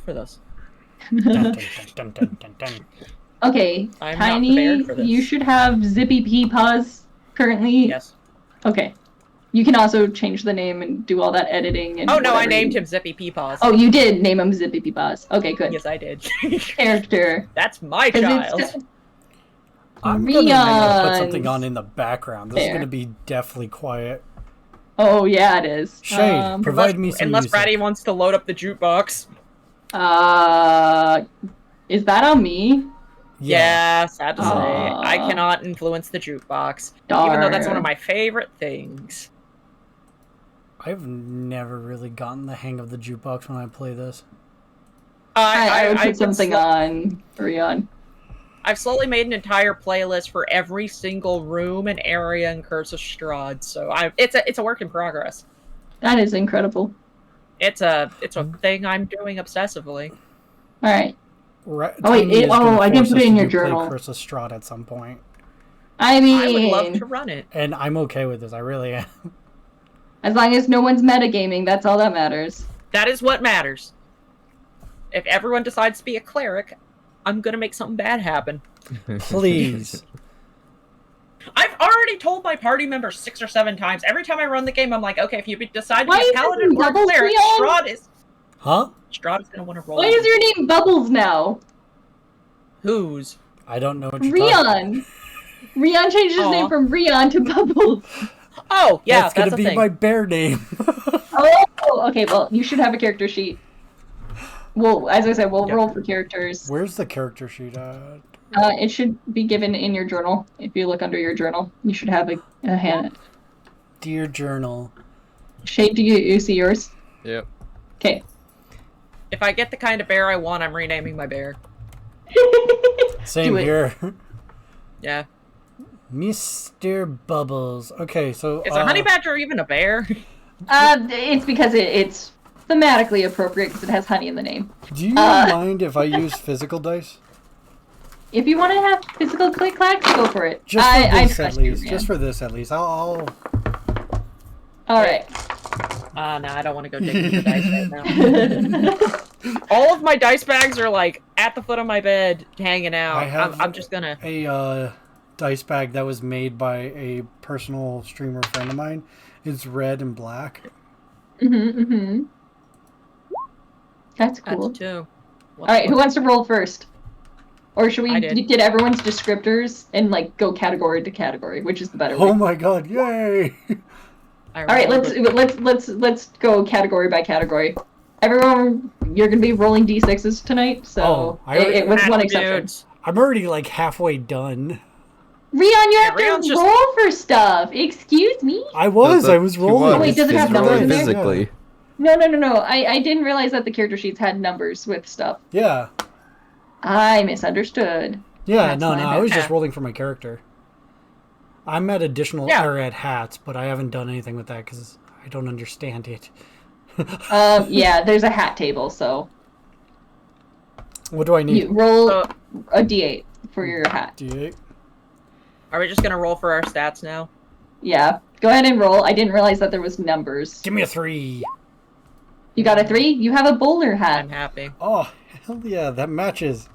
for this. Dun, dun, dun, dun, dun, dun. Okay, I'm not Tiny, prepared for this. you should have Zippy Pea Paws currently. Yes. Okay. You can also change the name and do all that editing and Oh no, I whatever named you- him Zippy Peepaws. Oh, you did name him Zippy Pea Paws. Okay, good. Yes, I did. Character. That's my 'Cause child. it's I'm gonna put something Rion's. on in the background. This is There. gonna be deathly quiet. Oh yeah, it is. Shade, provide me some Unless music. Bratty wants to load up the jukebox. Is that on me? Yeah, sad to say. I Aw. cannot influence the jukebox. Even though that's one of Darn. my favorite things. I've never really gotten the hang of the jukebox when I play this. I would put would something on Rion. I've slowly made an entire playlist for every single room and area in Curse of Strahd, so it's a work in progress. That is incredible. It's a thing I'm doing obsessively. All right. Right, Oh, wait, Tiny is gonna I didn't force put it us in to your play journal. Curse of Strahd at some point, I mean, I would love to run it. and I'm okay with this. I really am. as long as no one's metagaming, that's all that matters. That is what matters. If everyone decides to be a cleric, I'm gonna make something bad happen. Please. I've already told my party members 6 or 7 times. Every time I run the game, I'm like, okay, if you decide to Why be a is paladin it or a double cleric, Leon? Huh? Strahd is gonna want to roll. Why is your name Bubbles now? Whose? I don't know what you're talking Rion. Rion changed his Aw. name from Rion to Bubbles. Oh, yeah, That's gonna a be thing. my bear name. Oh, okay. Well, you should have a character sheet. Well, as I said, we'll Yeah. roll for characters. Where's the character sheet at? It should be given in your journal. If you look under your journal, you should have a hand. Dear journal. Shade, do you see yours? Yep. Okay. If I get the kind of bear I want, I'm renaming my bear. Same Do it. here. Yeah. Mr. Bubbles. Okay, so Is a honey badger even a bear? It's because it's thematically appropriate because it has honey in the name. do you mind if I use physical dice? If you want to have physical click clacks, go for it. Just for I this at trust you, least. man. Just for this at least. I'll All right. No, I don't want to go dig through the dice right now. All of my dice bags are like at the foot of my bed, hanging out. I have I'm just gonna. a dice bag that was made by a personal streamer friend of mine. It's red and black. That's That's cool. 2. All right, who wants to roll first? Or should we I did. get everyone's descriptors and like go category to category, which is the better Oh way? my god, yay! All right, let's go category by category. Everyone, you're gonna be rolling d6s tonight, so Oh, I already- with one exception. Attributes. I'm already like halfway done. Rion, you have Rion's to just- roll for stuff. Excuse me? I was rolling. Wait, does it have numbers in there? physically? No. I didn't realize that the character sheets had numbers with stuff. Yeah. I misunderstood. Yeah, That's no, my I was bad. just rolling for my character. I'm at additional or at hats, but I haven't done anything with that because I don't understand it. Yeah, there's a hat table, so What do I need? you roll So, a d8 for your hat. D8. are we just gonna roll for our stats now? Yeah, go ahead and roll. I didn't realize that there was numbers. Give me a 3. You got a 3? You have a bowler I'm hat. happy. Oh, hell yeah, that matches.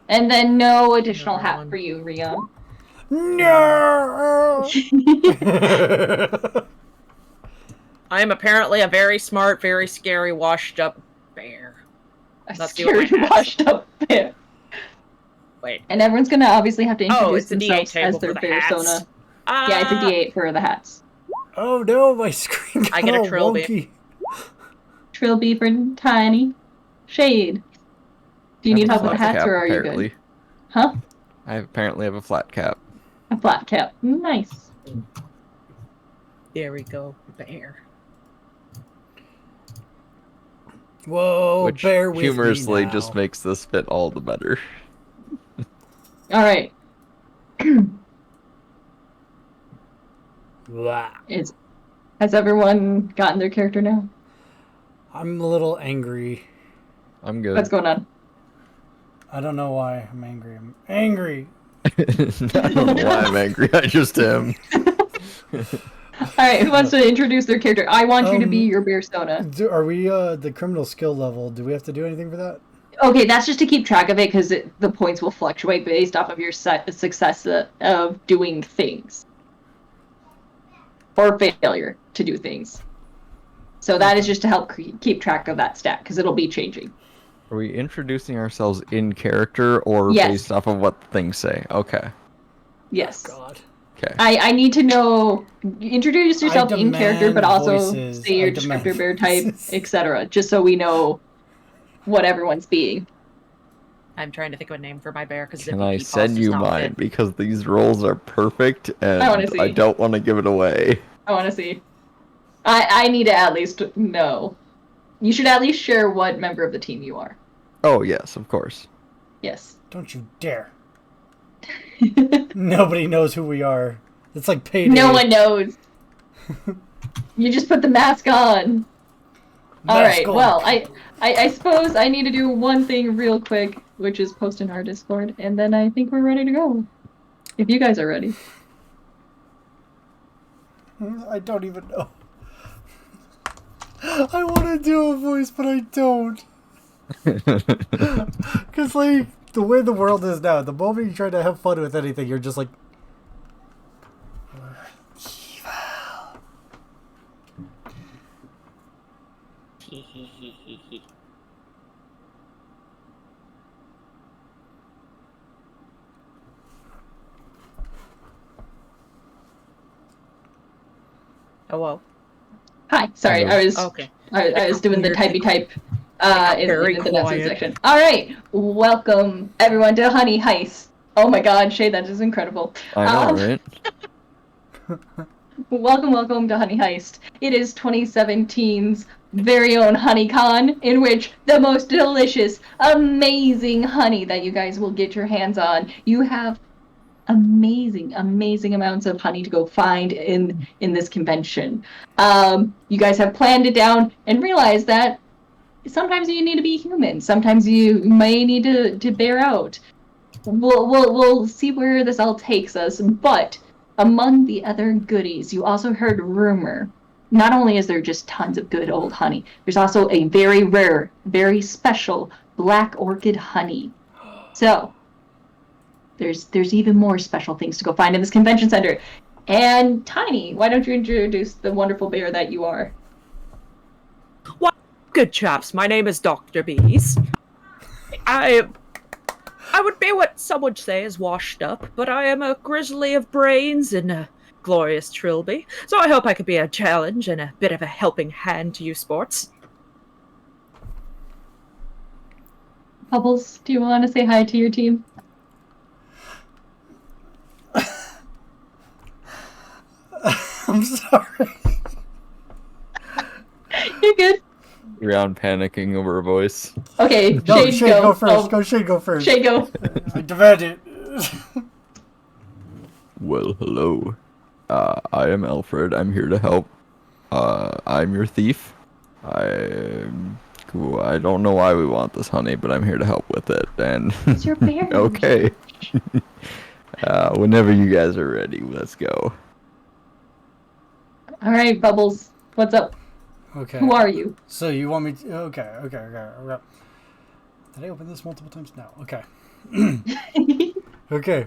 And then no additional Another hat one. for you, Rion. No! I am apparently a very smart, very scary, washed-up bear. A Let's see what my scared, hat washed up bear. Wait. And everyone's gonna obviously have to Oh, introduce it's a D8 themselves table as for their the persona. hats. Yeah, it's a D8 for the hats. Oh no, my screen got I get a all trilby. wonky. Trilby for Tiny. Shade. Do you need help with the hats, or are you good? Huh? I apparently have a flat cap. A flat cap. Nice. There we go, bear. Whoa, Which bear with humorously me now. just makes this fit all the better. All right. Blah. Has everyone gotten their character now? I'm a little angry. I'm good. What's going on? I don't know why I'm angry. I'm angry. I don't know why I'm angry. I just am. Alright, who wants to introduce their character? I want you to be your bear Sona. Are we the criminal skill level? Do we have to do anything for that? Okay, that's just to keep track of it because the points will fluctuate based off of your success of doing things. Or failure to do things. So that is just to help keep track of that stat because it'll be changing. Are we introducing ourselves in character or Yes. based off of what things say? Okay. Yes. Oh, God. Okay. I need to know, introduce yourself in character, but also voices. say your descriptor, bear type, etc. Just so we know what everyone's being. I'm trying to think of a name for my bear because Can I send you mine? Because these rolls are perfect and I wanna see. I don't want to give it away. I want to see. I need to at least know. You should at least share what member of the team you are. Oh, yes, of course. Yes. Don't you dare. Nobody knows who we are. It's like payday. No one knows. You just put the mask on. Alright, well, I suppose I need to do one thing real quick, which is post in our Discord, and then I think we're ready to go. If you guys are ready. I don't even know. I want to do a voice, but I don't. Because, like, the way the world is now, the moment you try to have fun with anything, you're just like... Hello. Hi, sorry, Hello. I was doing the typey type in Very the message quiet. section. Alright, welcome everyone to Honey Heist. Oh my god, Shay, that is incredible. I know, right? Welcome to Honey Heist. It is 2017's very own HoneyCon, in which the most delicious, amazing honey that you guys will get your hands on. You have amazing amounts of honey to go find in this convention. You guys have planned it down and realized that sometimes you need to be human. Sometimes you may need to bear out. We'll see where this all takes us, but among the other goodies, you also heard rumor. Not only is there just tons of good old honey, there's also a very rare, very special black orchid honey. So, there's even more special things to go find in this convention center. And Tiny, why don't you introduce the wonderful bear that you are? Well, good chaps, my name is Dr. Bees. I would be what some would say is washed up, but I am a grizzly of brains and a glorious trilby, so I hope I could be a challenge and a bit of a helping hand to you sports. Bubbles, do you want to say hi to your team? I'm sorry. You're good. You're panicking over a voice. Okay, No, Shade, Shay, go first. Shay, go first. Shay, go. I demand it. Well, hello. I am Alfred. I'm here to help. I'm your thief. I don't know why we want this honey, but I'm here to help with it. And It's your bear. okay. Whenever you guys are ready, let's go. All right, Bubbles, what's up? Okay. Who are you? So you want me to... Okay. Did I open this multiple times? No. Okay. Okay.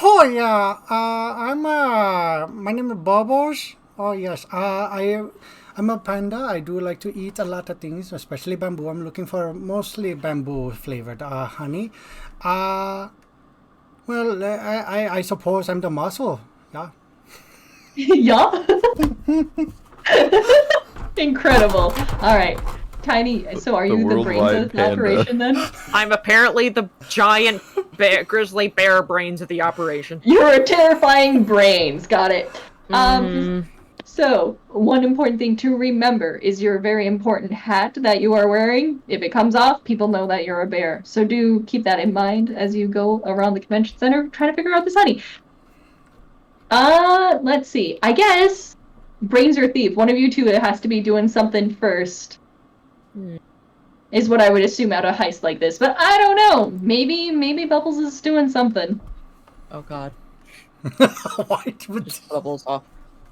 Oh yeah, my name is Bobos. Oh yes, I'm a panda. I do like to eat a lot of things, especially bamboo. I'm looking for mostly bamboo flavored honey. Well, I suppose I'm the muscle. Yeah. Yeah. Incredible. All right, Tiny. So are The you the brains worldwide of the panda. operation then? I'm apparently the giant grizzly bear brains of the operation. You're a terrifying brains. Got it. So, one important thing to remember is your very important hat that you are wearing. If it comes off, people know that you're a bear. So do keep that in mind as you go around the convention center trying to figure out this honey. Let's see. I guess brains or thief. One of you two has to be doing something first. Is what I would assume out of heist like this. But I don't know. Maybe Bubbles is doing something. Oh god. Why would Just bubbles off.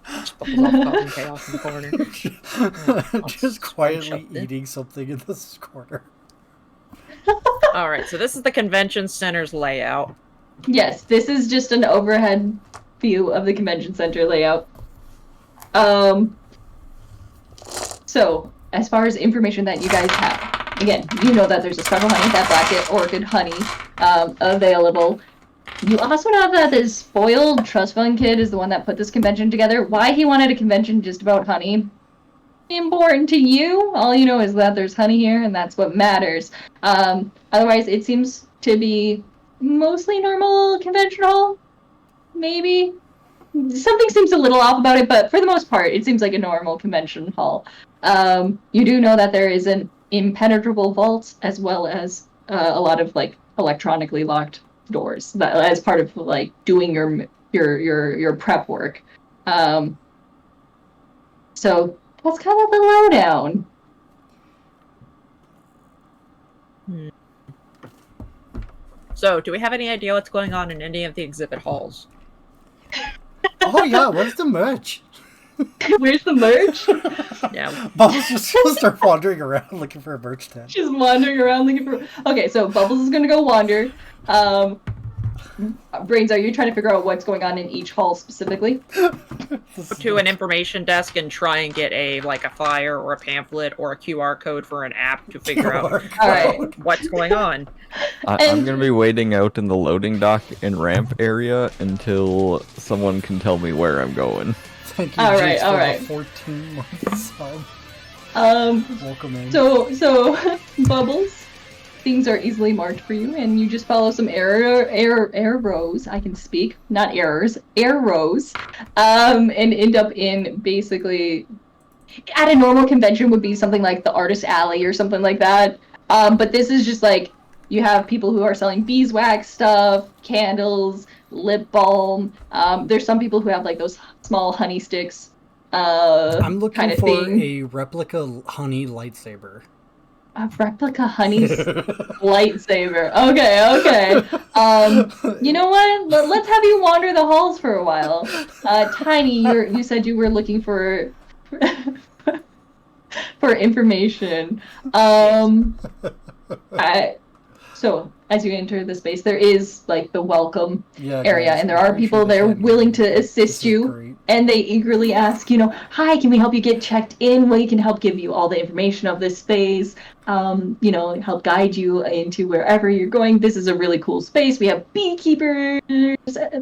Just bubbles off causing chaos in the corner. just quietly shove it. eating something in this corner? Alright, so this is the convention center's layout. Yes, this is just an overhead view of the convention center layout. So, as far as information that you guys have, again, you know that there's a special honey, that black orchid honey, available. You also know that this spoiled trust fund kid is the one that put this convention together. Why he wanted a convention just about honey? Important to you. All you know is that there's honey here, and that's what matters. Otherwise, it seems to be mostly normal conventional. Maybe something seems a little off about it, but for the most part, it seems like a normal convention hall. You do know that there is an impenetrable vault as well as a lot of like electronically locked doors that as part of like doing your prep work. So that's kind of the lowdown. So, do we have any idea what's going on in any of the exhibit halls? Oh yeah, where's the merch? Where's the merch? Yeah. Bubbles just gonna start wandering around looking for a merch tent. She's wandering around looking for. Okay, so Bubbles is gonna go wander. Brains, are you trying to figure out what's going on in each hall specifically? To an information desk and try and get a flyer or a pamphlet or a QR code for an app to figure out Alright. what's going on. I'm gonna be waiting out in the loading dock and ramp area until someone can tell me where I'm going. Thank you, Alright, Jace, for the alright. 14 months. Welcome in. So Bubbles, things are easily marked for you, and you just follow some arrows. I can speak, not errors, arrows, and end up in basically at a normal convention would be something like the Artist Alley or something like that. But this is just like you have people who are selling beeswax stuff, candles, lip balm. There's some people who have like those small honey sticks. I'm looking kind of for thing. a replica honey lightsaber. A replica honey lightsaber. Okay. You know what? Let's have you wander the halls for a while. Tiny, you said you were looking for for information. So as you enter the space, there is like the welcome area, and there are people there willing to assist you. Great. And they eagerly ask, hi, can we help you get checked in? We can help give you all the information of this space, help guide you into wherever you're going. This is a really cool space. We have beekeepers,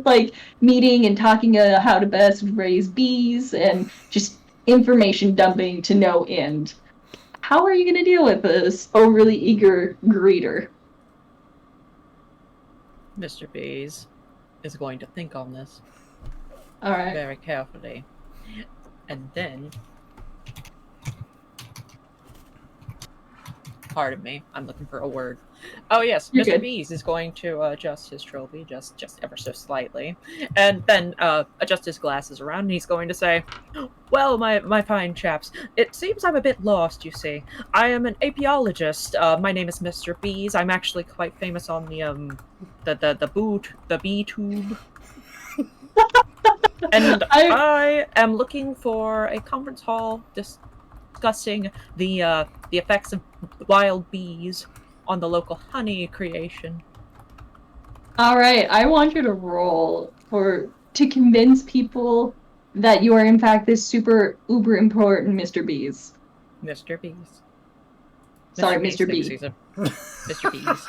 like, meeting and talking how to best raise bees, and just information dumping to no end. How are you going to deal with this overly eager greeter? Mr. Bees is going to think on this All right. very carefully. And then... Pardon me, I'm looking for a word. Oh yes, You're Mr. good. Bees is going to adjust his trophy just ever so slightly, and then adjust his glasses around, and he's going to say, "Well, my fine chaps, it seems I'm a bit lost, you see. I am an apiologist. My name is Mr. Bees. I'm actually quite famous on the bee tube. And I am looking for a conference hall discussing the effects of wild bees on the local honey creation." All right, I want you to roll to convince people that you are in fact this super uber important Mr. Bees. Mr. Bees. Sorry, Bees Mr. thinks B. he's a Mr. Bees.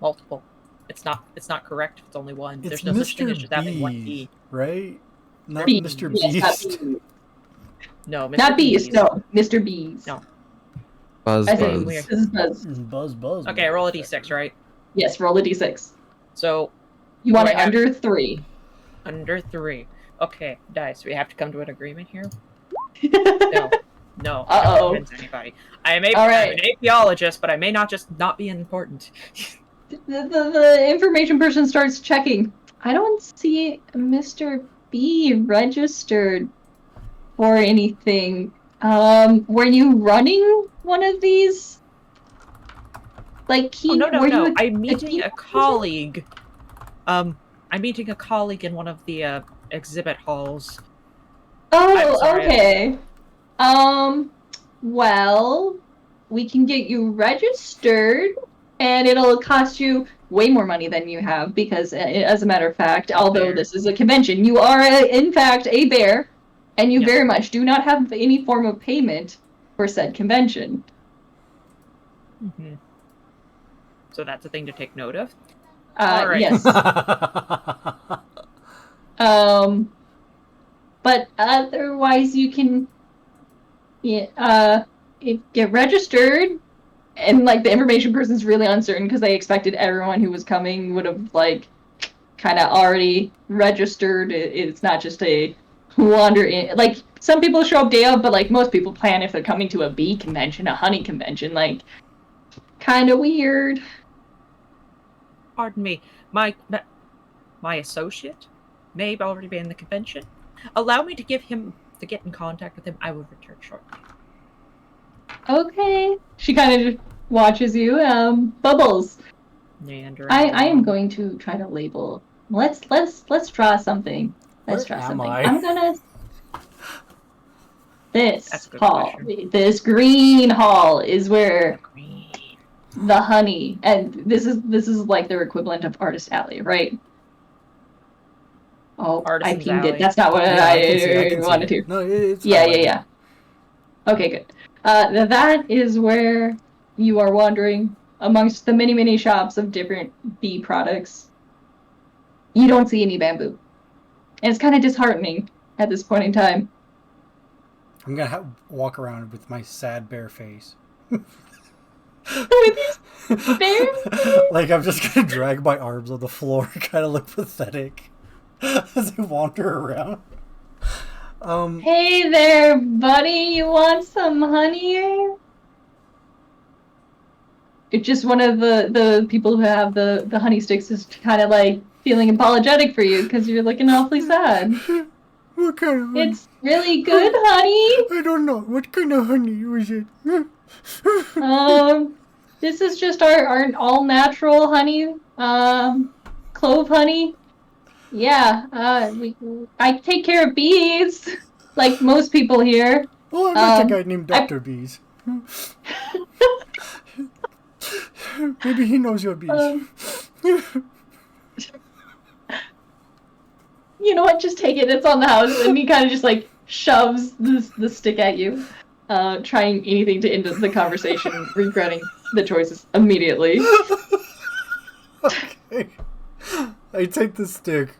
Multiple. It's not correct if it's only one. It's There's no such thing Mr. as just having one B, B. right? Not Bee. Mr. Yes, Beast. not Bee. No, Mr. Not Bees, Bees. no, Mr. Bees. No. Buzz, As in, buzz. this is Buzz. Buzz, buzz. Okay, roll a d6, right? Yes, roll a d6. So, You want Do it I have- under 3. under 3. Okay, dice. We have to come to an agreement here? No. No. Uh-oh. Don't convince anybody. I'm All right. an apiologist, but I may not be important. The information person starts checking. I don't see Mr. B registered for anything. Were you running one of these? Like, Oh, no. were you I'm meeting key a colleague. I'm meeting a colleague in one of the exhibit halls. I'm Oh, sorry. okay. Well, we can get you registered, and it'll cost you way more money than you have because, as a matter of fact, although Bear. this is a convention, you are, in fact, a bear, and you Yes. very much do not have any form of payment for said convention. Mm-hmm. So that's a thing to take note of. Right. Yes. But otherwise, you can, get registered. And, like, the information person's really uncertain because they expected everyone who was coming would have, like, kind of already registered. It's not just a wander in. Like, some people show up day of, but, like, most people plan if they're coming to a bee convention, a honey convention. Like, kind of weird. Pardon me. My associate may already be in the convention. Allow me to get in contact with him. I will return shortly. Okay. She kind of just watches you. Bubbles. I am going to try to label. Let's draw something. Let's draw something. I'm gonna. This hall. This green hall is where the honey, and this is like their equivalent of Artist Alley, right? Oh, Artisan's I pinged Alley. it. That's not what I wanted to. No, it's Yeah. Okay, good. That is where you are wandering amongst the many shops of different bee products. You don't see any bamboo. And it's kind of disheartening at this point in time. I'm gonna walk around with my sad bear face. With his bear? Like, I'm just gonna drag my arms on the floor, kind of look pathetic as I wander around. Hey there, buddy. You want some honey? It's just one of the people who have the honey sticks is kind of like feeling apologetic for you because you're looking awfully sad. What kind of honey? It's really good honey. I don't know. What kind of honey was it? This is just our all natural honey. Clove honey. Yeah. I take care of bees, like most people here. Oh, I met a guy named Dr. Bees. Maybe he knows your bees. You know what? Just take it. It's on the house. And he kind of just like shoves the stick at you, trying anything to end the conversation, regretting the choices immediately. Okay. I take the stick.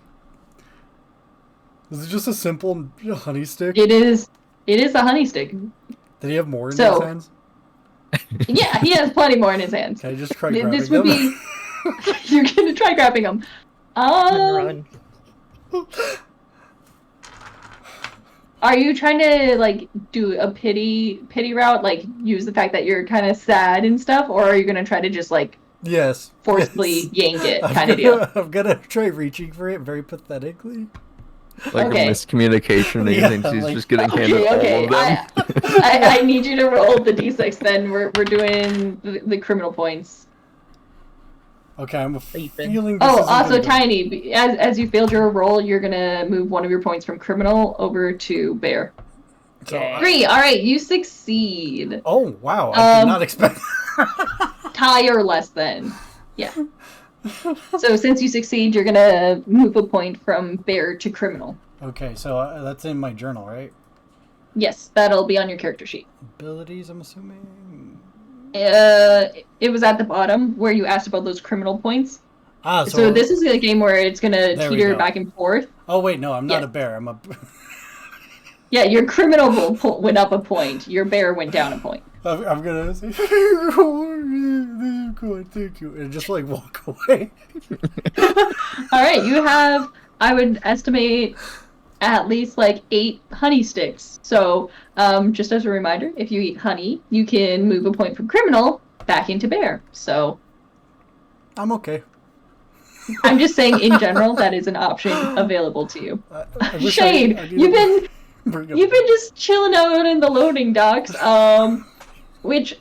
Is it just a simple honey stick? It is a honey stick. Did he have more in his hands? Yeah, he has plenty more in his hands. Can I just try grabbing This would them? be. You're gonna try grabbing them. Run. Are you trying to like do a pity route, like use the fact that you're kind of sad and stuff, or are you gonna try to just like Yes. forcefully yank it kind of deal? deal? I'm gonna try reaching for it very pathetically. Like Okay. a miscommunication, and he Yeah, thinks he's like- just getting handed Okay. all of them. I need you to roll the d6. Then we're doing the criminal points. Okay, I'm Sleeping. feeling this Oh, isn't also gonna go- Tiny, as you failed your roll, you're gonna move one of your points from criminal over to bear. So, Okay. 3. All right, you succeed. oh, wow. I did not expect Tie or less than. Yeah. So since you succeed, you're gonna move a point from bear to criminal. Okay, so that's in my journal, right? Yes, that'll be on your character sheet. Abilities, I'm assuming? It was at the bottom where you asked about those criminal points. Ah, So this is a game where it's gonna There we teeter go. back and forth. Oh, wait, no, I'm not Yeah. a bear. I'm a... Yeah, your criminal went up a point. Your bear went down a point. I'm gonna say, oh, this is good, thank you, and just like walk away. All right, you have, I would estimate, at least like 8 honey sticks. So, just as a reminder, if you eat honey, you can move a point from criminal back into bear. So, I'm okay. I'm just saying, in general, that is an option available to you. I wish Shade, I you've been bring up- you've been just chilling out in the loading docks, which,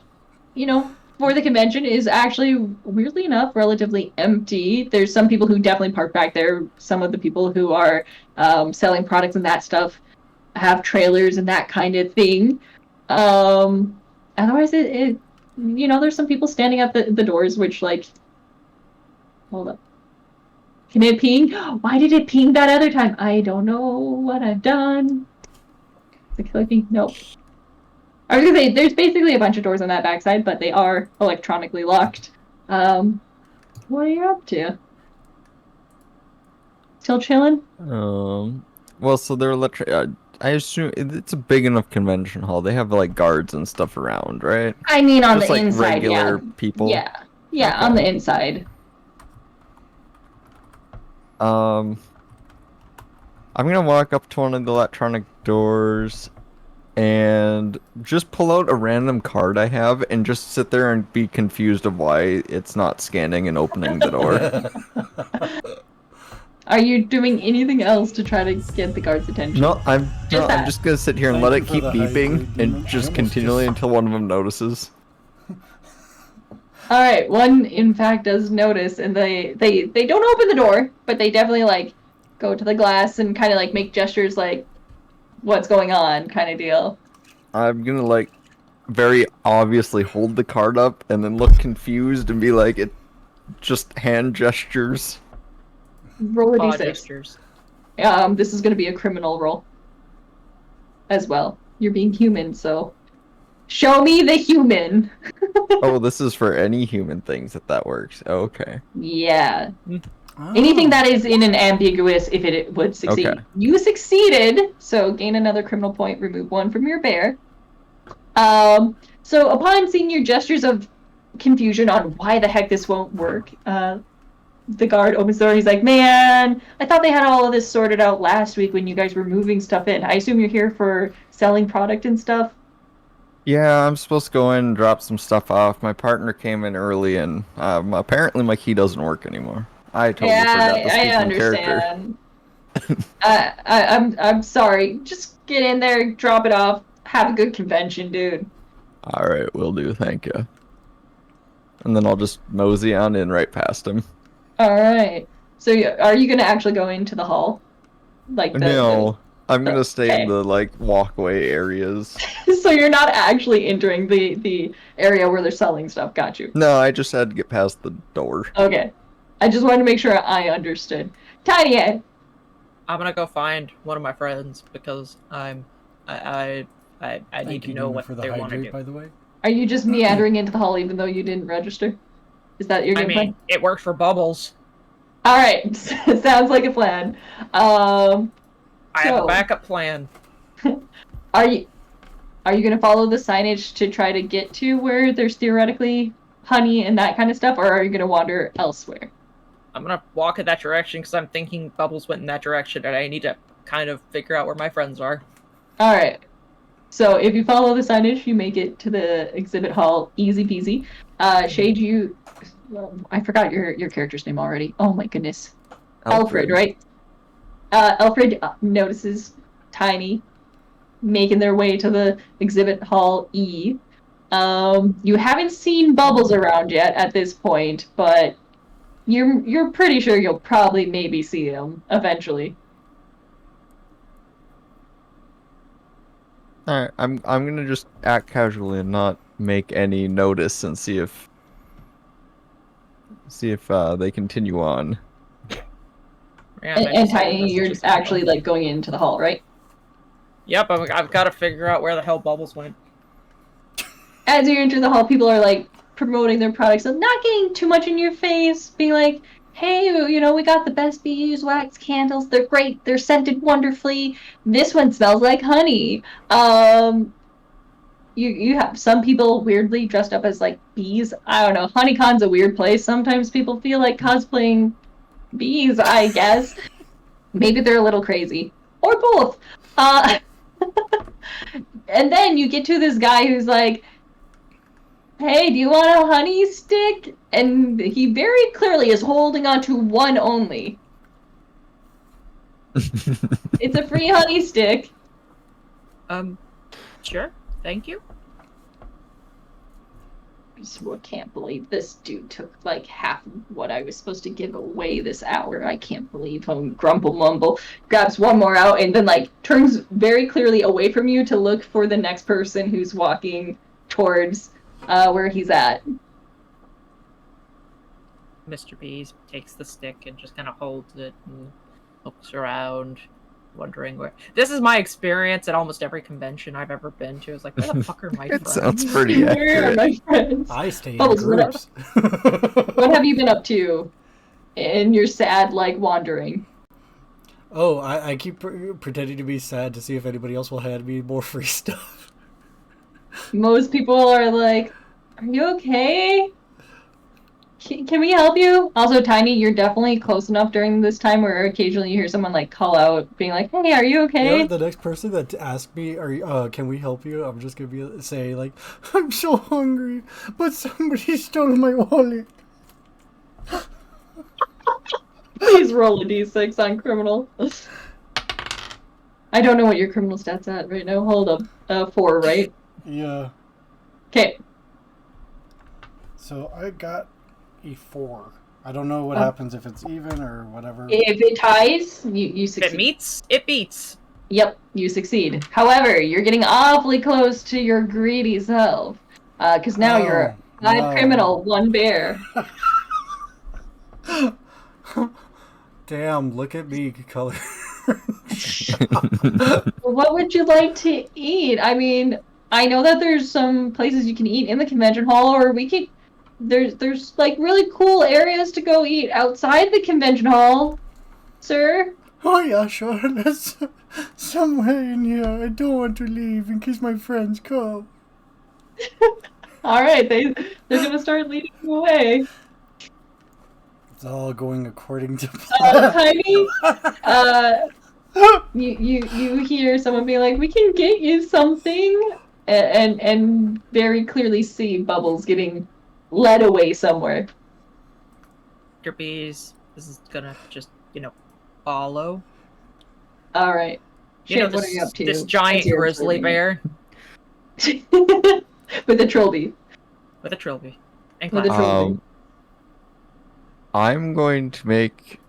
you know, for the convention is actually, weirdly enough, relatively empty. There's some people who definitely park back there. Some of the people who are selling products and that stuff have trailers and that kind of thing. Otherwise, there's some people standing at the doors, which, like, hold up. Can it ping? Why did it ping that other time? I don't know what I've done. Is it clicking? Nope. I was gonna say, there's basically a bunch of doors on that backside, but they are electronically locked. What are you up to? Still chilling? Well, so they're I assume it's a big enough convention hall. They have like guards and stuff around, right? I mean, on Just the like inside, regular yeah. people. Yeah, yeah, Okay. on the inside. I'm gonna walk up to one of the electronic doors and just pull out a random card I have and just sit there and be confused of why it's not scanning and opening the door. Are you doing anything else to try to get the guards' attention? I'm that. just gonna sit here and Thank let you it for keep the beeping hydrate, and Demon. I just almost continually just- until one of them notices. All right, one in fact does notice, and they don't open the door, but they definitely like go to the glass and kind of like make gestures like, "What's going on?" kind of deal. I'm gonna like very obviously hold the card up and then look confused and be like, it just hand gestures. Roll a Paw d6. gestures. This is going to be a criminal roll as well. You're being human, so show me the human. Oh, this is for any human things that works. Okay. Yeah. Oh. Anything that is in an ambiguous, if it would succeed. Okay. You succeeded, so gain another criminal point, remove one from your bear. So upon seeing your gestures of confusion on why the heck this won't work, the guard opens the door. He's like, "Man, I thought they had all of this sorted out last week when you guys were moving stuff in. I assume you're here for selling product and stuff." Yeah, I'm supposed to go in and drop some stuff off. My partner came in early and apparently my key doesn't work anymore. I totally forgot to I speak in character. understand. I'm sorry. Just get in there, drop it off. Have a good convention, dude. Alright, will do, thank you. And then I'll just mosey on in right past him. All right. So, are you gonna actually go into the hall? Like No, I'm gonna stay okay. in the like walkway areas. So you're not actually entering the area where they're selling stuff. Got you. No, I just had to get past the door. Okay. I just wanted to make sure I understood. Tiny Head. I'm gonna go find one of my friends because I need Thank to you, know Demon, what for the they want to hydrate, do. by the way. Are you just meandering into the hall even though you didn't register? Is that your I game mean, plan? it worked for Bubbles. All right. Sounds like a plan. I have So- a backup plan. Are you gonna follow the signage to try to get to where there's theoretically honey and that kind of stuff, or are you gonna wander elsewhere? I'm gonna walk in that direction because I'm thinking Bubbles went in that direction, and I need to kind of figure out where my friends are. All right. So if you follow the signage, you make it to the exhibit hall, easy peasy. Shade, I forgot your character's name already. Oh my goodness, Alfred, right? Alfred notices Tiny making their way to the exhibit hall E. You haven't seen Bubbles around yet at this point, but you're pretty sure you'll probably maybe see him eventually. Alright, I'm gonna just act casually and not make any notice and see if they continue on. Yeah, And, maybe and send a Tiny, message you're or something. actually like going into the hall, right? Yep, I've got to figure out where the hell Bubbles went. As you enter the hall, people are like promoting their products, so not getting too much in your face, being like, "Hey, we got the best beeswax candles. They're great. They're scented wonderfully. This one smells like honey." You have some people weirdly dressed up as like bees. I don't know. HoneyCon's a weird place. Sometimes people feel like cosplaying bees, I guess. Maybe they're a little crazy. Or both. And then you get to this guy who's like, "Hey, do you want a honey stick?" And he very clearly is holding on to one only. It's a free honey stick. Sure. Thank you. can't believe this dude took like half of what I was supposed to give away this hour. I can't believe him. Grumble mumble, grabs one more out, and then like turns very clearly away from you to look for the next person who's walking towards where he's at. Mr. Bees takes the stick and just kind of holds it and looks around, wondering where. This is my experience at almost every convention I've ever been to. It's like, where the fuck are my It friends? sounds pretty Where are accurate. my friends? I stay in Bubbles, groups. What have you been up to in your sad like wandering? Oh, I keep pretending to be sad to see if anybody else will hand me more free stuff. Most people are like, "Are you okay? Can we help you?" Also, Tiny, you're definitely close enough during this time where occasionally you hear someone like call out, being like, "Hey, are you okay?" You know, the next person that asks me, can we help you? I'm just gonna say like, I'm so hungry, but somebody stole my wallet. Please roll a d6 on criminal. I don't know what your criminal stats at right now. Hold up. 4, right? Yeah. Okay. So I got a 4. I don't know what happens if it's even or whatever. If it ties, you If succeed. it meets, it beats. Yep, you succeed. However, you're getting awfully close to your greedy self. Because now you're 5 criminal, 1 bear. Damn, look at me, color. What would you like to eat? I mean, I know that there's some places you can eat in the convention hall, or we could. There's like really cool areas to go eat outside the convention hall, sir. Oh yeah, sure. There's somewhere in here. I don't want to leave in case my friends come. All right, they're gonna start leading you away. It's all going according to plan. Tiny, you hear someone be like, "We can get you something," and very clearly see Bubbles getting led away somewhere. Mr. Bees, this is gonna just, follow. All right. You know, Shit, what are you up to? this giant What's your grizzly thing? bear With a trilby. with a trilby. And With a glasses. trilby. I'm going to make.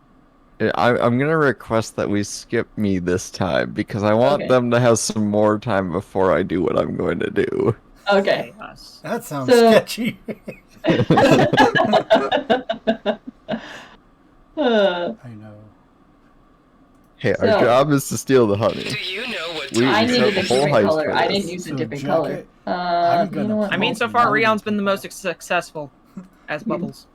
I'm gonna request that we skip me this time because I want Okay. them to have some more time before I do what I'm going to do. Okay. Us. That sounds So- sketchy. I know. Hey, So- our job is to steal the honey. Do you know what We- I we needed set a the whole different heist color. for I this. didn't use a So, different Jacket, color. I'm You gonna know what? I mean, so far, Rion's been the most successful as Bubbles.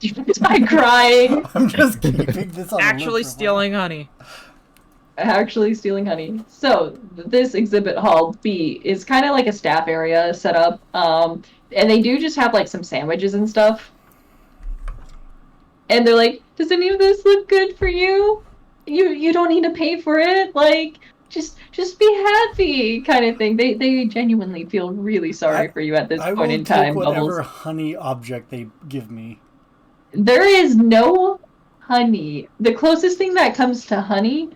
By crying. I'm just keeping this on Actually the list for a while. stealing honey. Actually stealing honey. So this exhibit hall B is kind of like a staff area set up, and they do just have like some sandwiches and stuff. And they're like, "Does any of this look good for you? You don't need to pay for it. Like, just be happy," kind of thing. They genuinely feel really sorry for you at this I point will in time, take whatever Bubbles. honey object they give me. There is no honey. The closest thing that comes to honey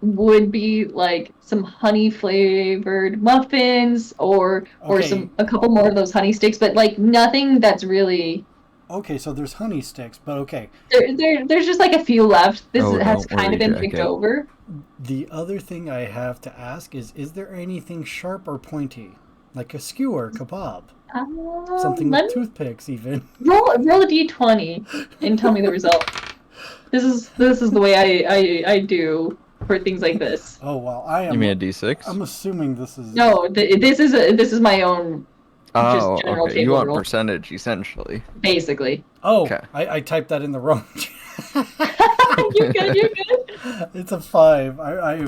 would be like some honey flavored muffins or Okay. a couple more of those honey sticks, but like nothing that's really Okay, so there's honey sticks, but okay. there's just like a few left. This Oh, has don't kind of worry, been picked Jacket. over. The other thing I have to ask is there anything sharp or pointy? Like a skewer, kebab? Something Let with me toothpicks even. roll a d20 and tell me the result. This is the way I do for things like this. Oh well, I am You mean a D6? I'm assuming this is No, this is my own Oh, general okay. You table want rule. percentage, essentially. basically. Oh, Okay. I typed that in the wrong. You're good. You're good. It's a 5.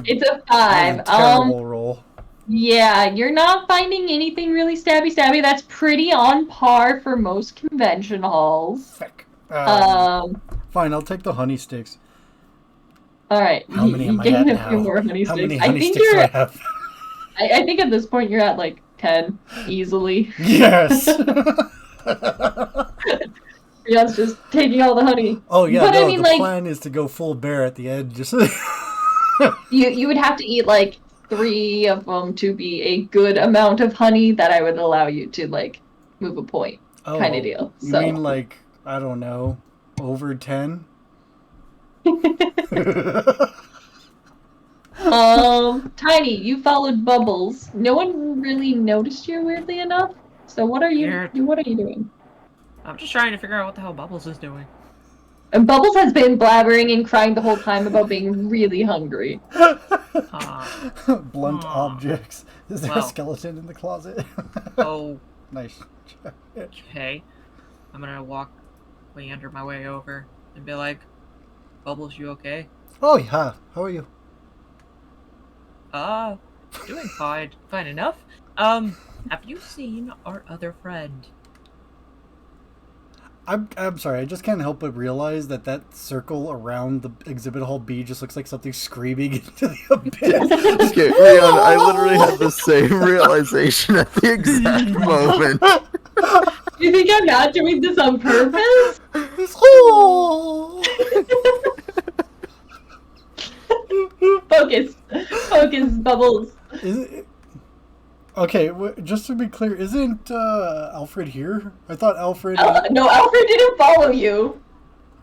It's a I had 5. a terrible roll. Yeah, you're not finding anything really stabby. That's pretty on par for most convention halls. Feck. Fine, I'll take the honey sticks. All right. How many am I getting at a few now? more honey How sticks. many I honey think sticks do you're. I have? I think at this point you're at like 10 easily. Yes. Rion's just taking all the honey. Oh yeah, But no. I mean, the like, plan is to go full bear at the end. Just you would have to eat like 3 of them to be a good amount of honey that I would allow you to like move a point Oh, kind of deal. You So mean like, I don't know, over 10? Tiny, you followed Bubbles. No one really noticed you, weirdly enough. So what are you doing? I'm just trying to figure out what the hell Bubbles is doing. And Bubbles has been blabbering and crying the whole time about being really hungry. Blunt objects. Is there a Well. skeleton in the closet? Oh, Nice. okay. I'm gonna walk under my way over and be like, Bubbles, you okay? Oh yeah, how are you? Doing fine. Fine enough. Have you seen our other friend? I'm sorry, I just can't help but realize that circle around the exhibit hall B just looks like something screaming into the abyss. Okay, Rion, I literally had the same realization at the exact moment. Do you think I'm not doing this on purpose? Oh! Focus, Bubbles. Is it... Okay, just to be clear, isn't Alfred here? I thought Alfred... No, Alfred didn't follow you.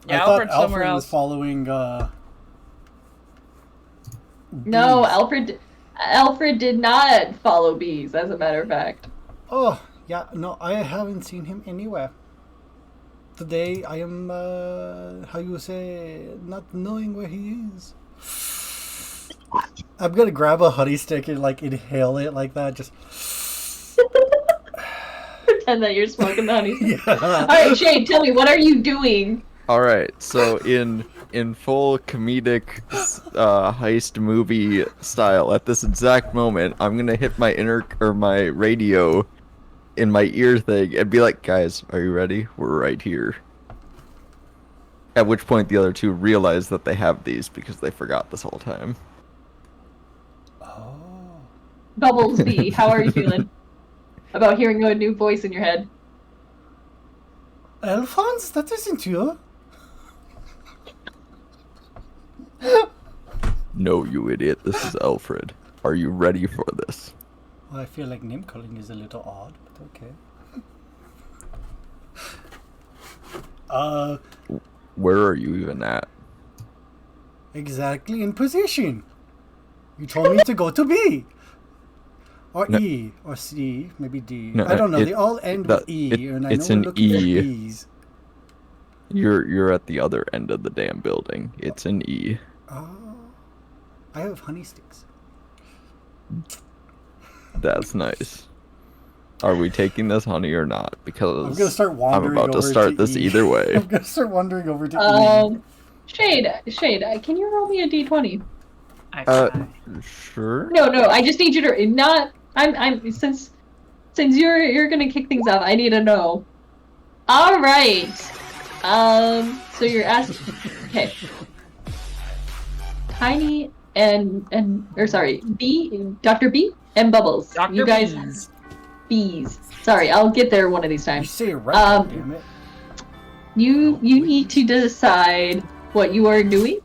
Yeah, I thought Alfred's somewhere Alfred was else. following... No, bees. Alfred did not follow bees, as a matter of fact. Oh, yeah, no, I haven't seen him anywhere. Today I am, how you say, not knowing where he is. I'm gonna grab a honey stick and, like, inhale it like that, just... Pretend that you're smoking the honey. Yeah. Alright, Shane, tell me, what are you doing? All right, so in full comedic heist movie style, at this exact moment, I'm gonna hit my my radio in my ear thing and be like, "Guys, are you ready? We're right here." At which point, the other two realize that they have these because they forgot this whole time. Bubbles B, how are you feeling about hearing a new voice in your head? Alphonse, that isn't you. No, you idiot. This is Alfred. Are you ready for this? Well, I feel like name calling is a little odd, but okay. Where are you even at? Exactly in position. You told me to go to B. Or No. E, or C, maybe D. No, I don't know. They all end with E, and I know it's we're an looking for E. B's. You're at the other end of the damn building. It's an E. Oh, I have honey sticks. That's nice. Are we taking this honey or not? Because I'm gonna start I'm wandering about to over start this E. either way. I'm gonna start wandering over to E. Shade, can you roll me a d20? Sure. No, I just need you to not. I'm since you're gonna kick things off. I need to know. All right. So you're asking. Okay. Tiny or sorry, B, Dr. B and Bubbles. Dr. You guys, Bees. bees. Sorry, I'll get there one of these You times. say it right, damn it. You need to decide what you are doing.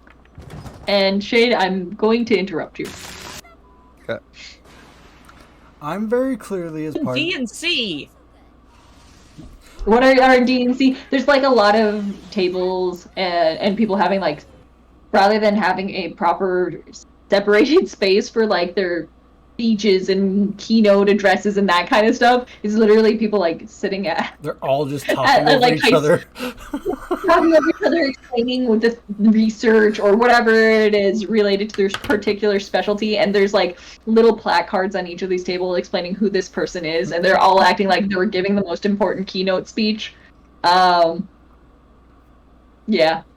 And Shade, I'm going to interrupt you. Okay. I'm very clearly as part. D and C. What are D and C? There's like a lot of tables and people having like, rather than having a proper separated space for like their speeches and keynote addresses and that kind of stuff, is literally people like sitting at They're all just talking over like each other. talking over each other, explaining with the research or whatever it is related to their particular specialty, and there's like little placards on each of these tables explaining who this person is, and they're all acting like they were giving the most important keynote speech. Yeah,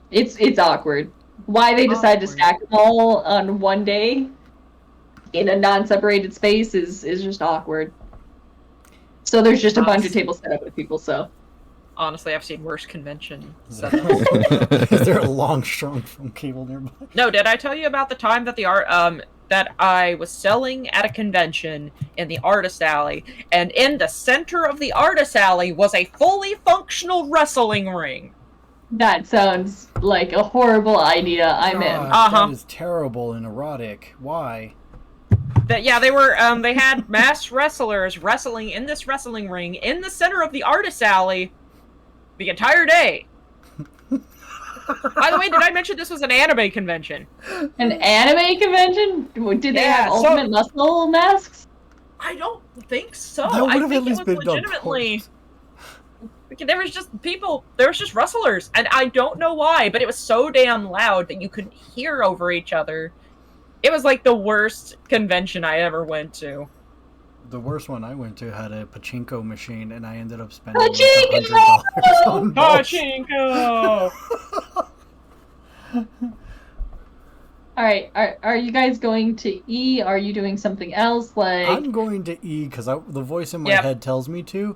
it's awkward. Why they decide to stack them all on one day in a non-separated space is just awkward. So there's just a bunch of tables set up with people, so. Honestly, I've seen worse convention Is setups. there a long, strong phone cable nearby? No, did I tell you about the time that that I was selling at a convention in the artist alley, and in the center of the artist alley was a fully functional wrestling ring? That sounds like a horrible idea. I'm in. God, that is terrible and erotic. Why? Yeah, they were. They had masked wrestlers wrestling in this wrestling ring in the center of the artist alley the entire day. By the way, did I mention this was an anime convention? An anime convention? Did they have ultimate muscle masks? I don't think so. That would I have think at least it was been done legitimately. twice. There was just people. There was just wrestlers, and I don't know why, but it was so damn loud that you couldn't hear over each other. It was like the worst convention I ever went to. The worst one I went to had a pachinko machine, and I ended up spending like Pachinko! $100 on balls. Pachinko! All right, are you guys going to E? Are you doing something else? Like, I'm going to E because the voice in my Yep. head tells me to,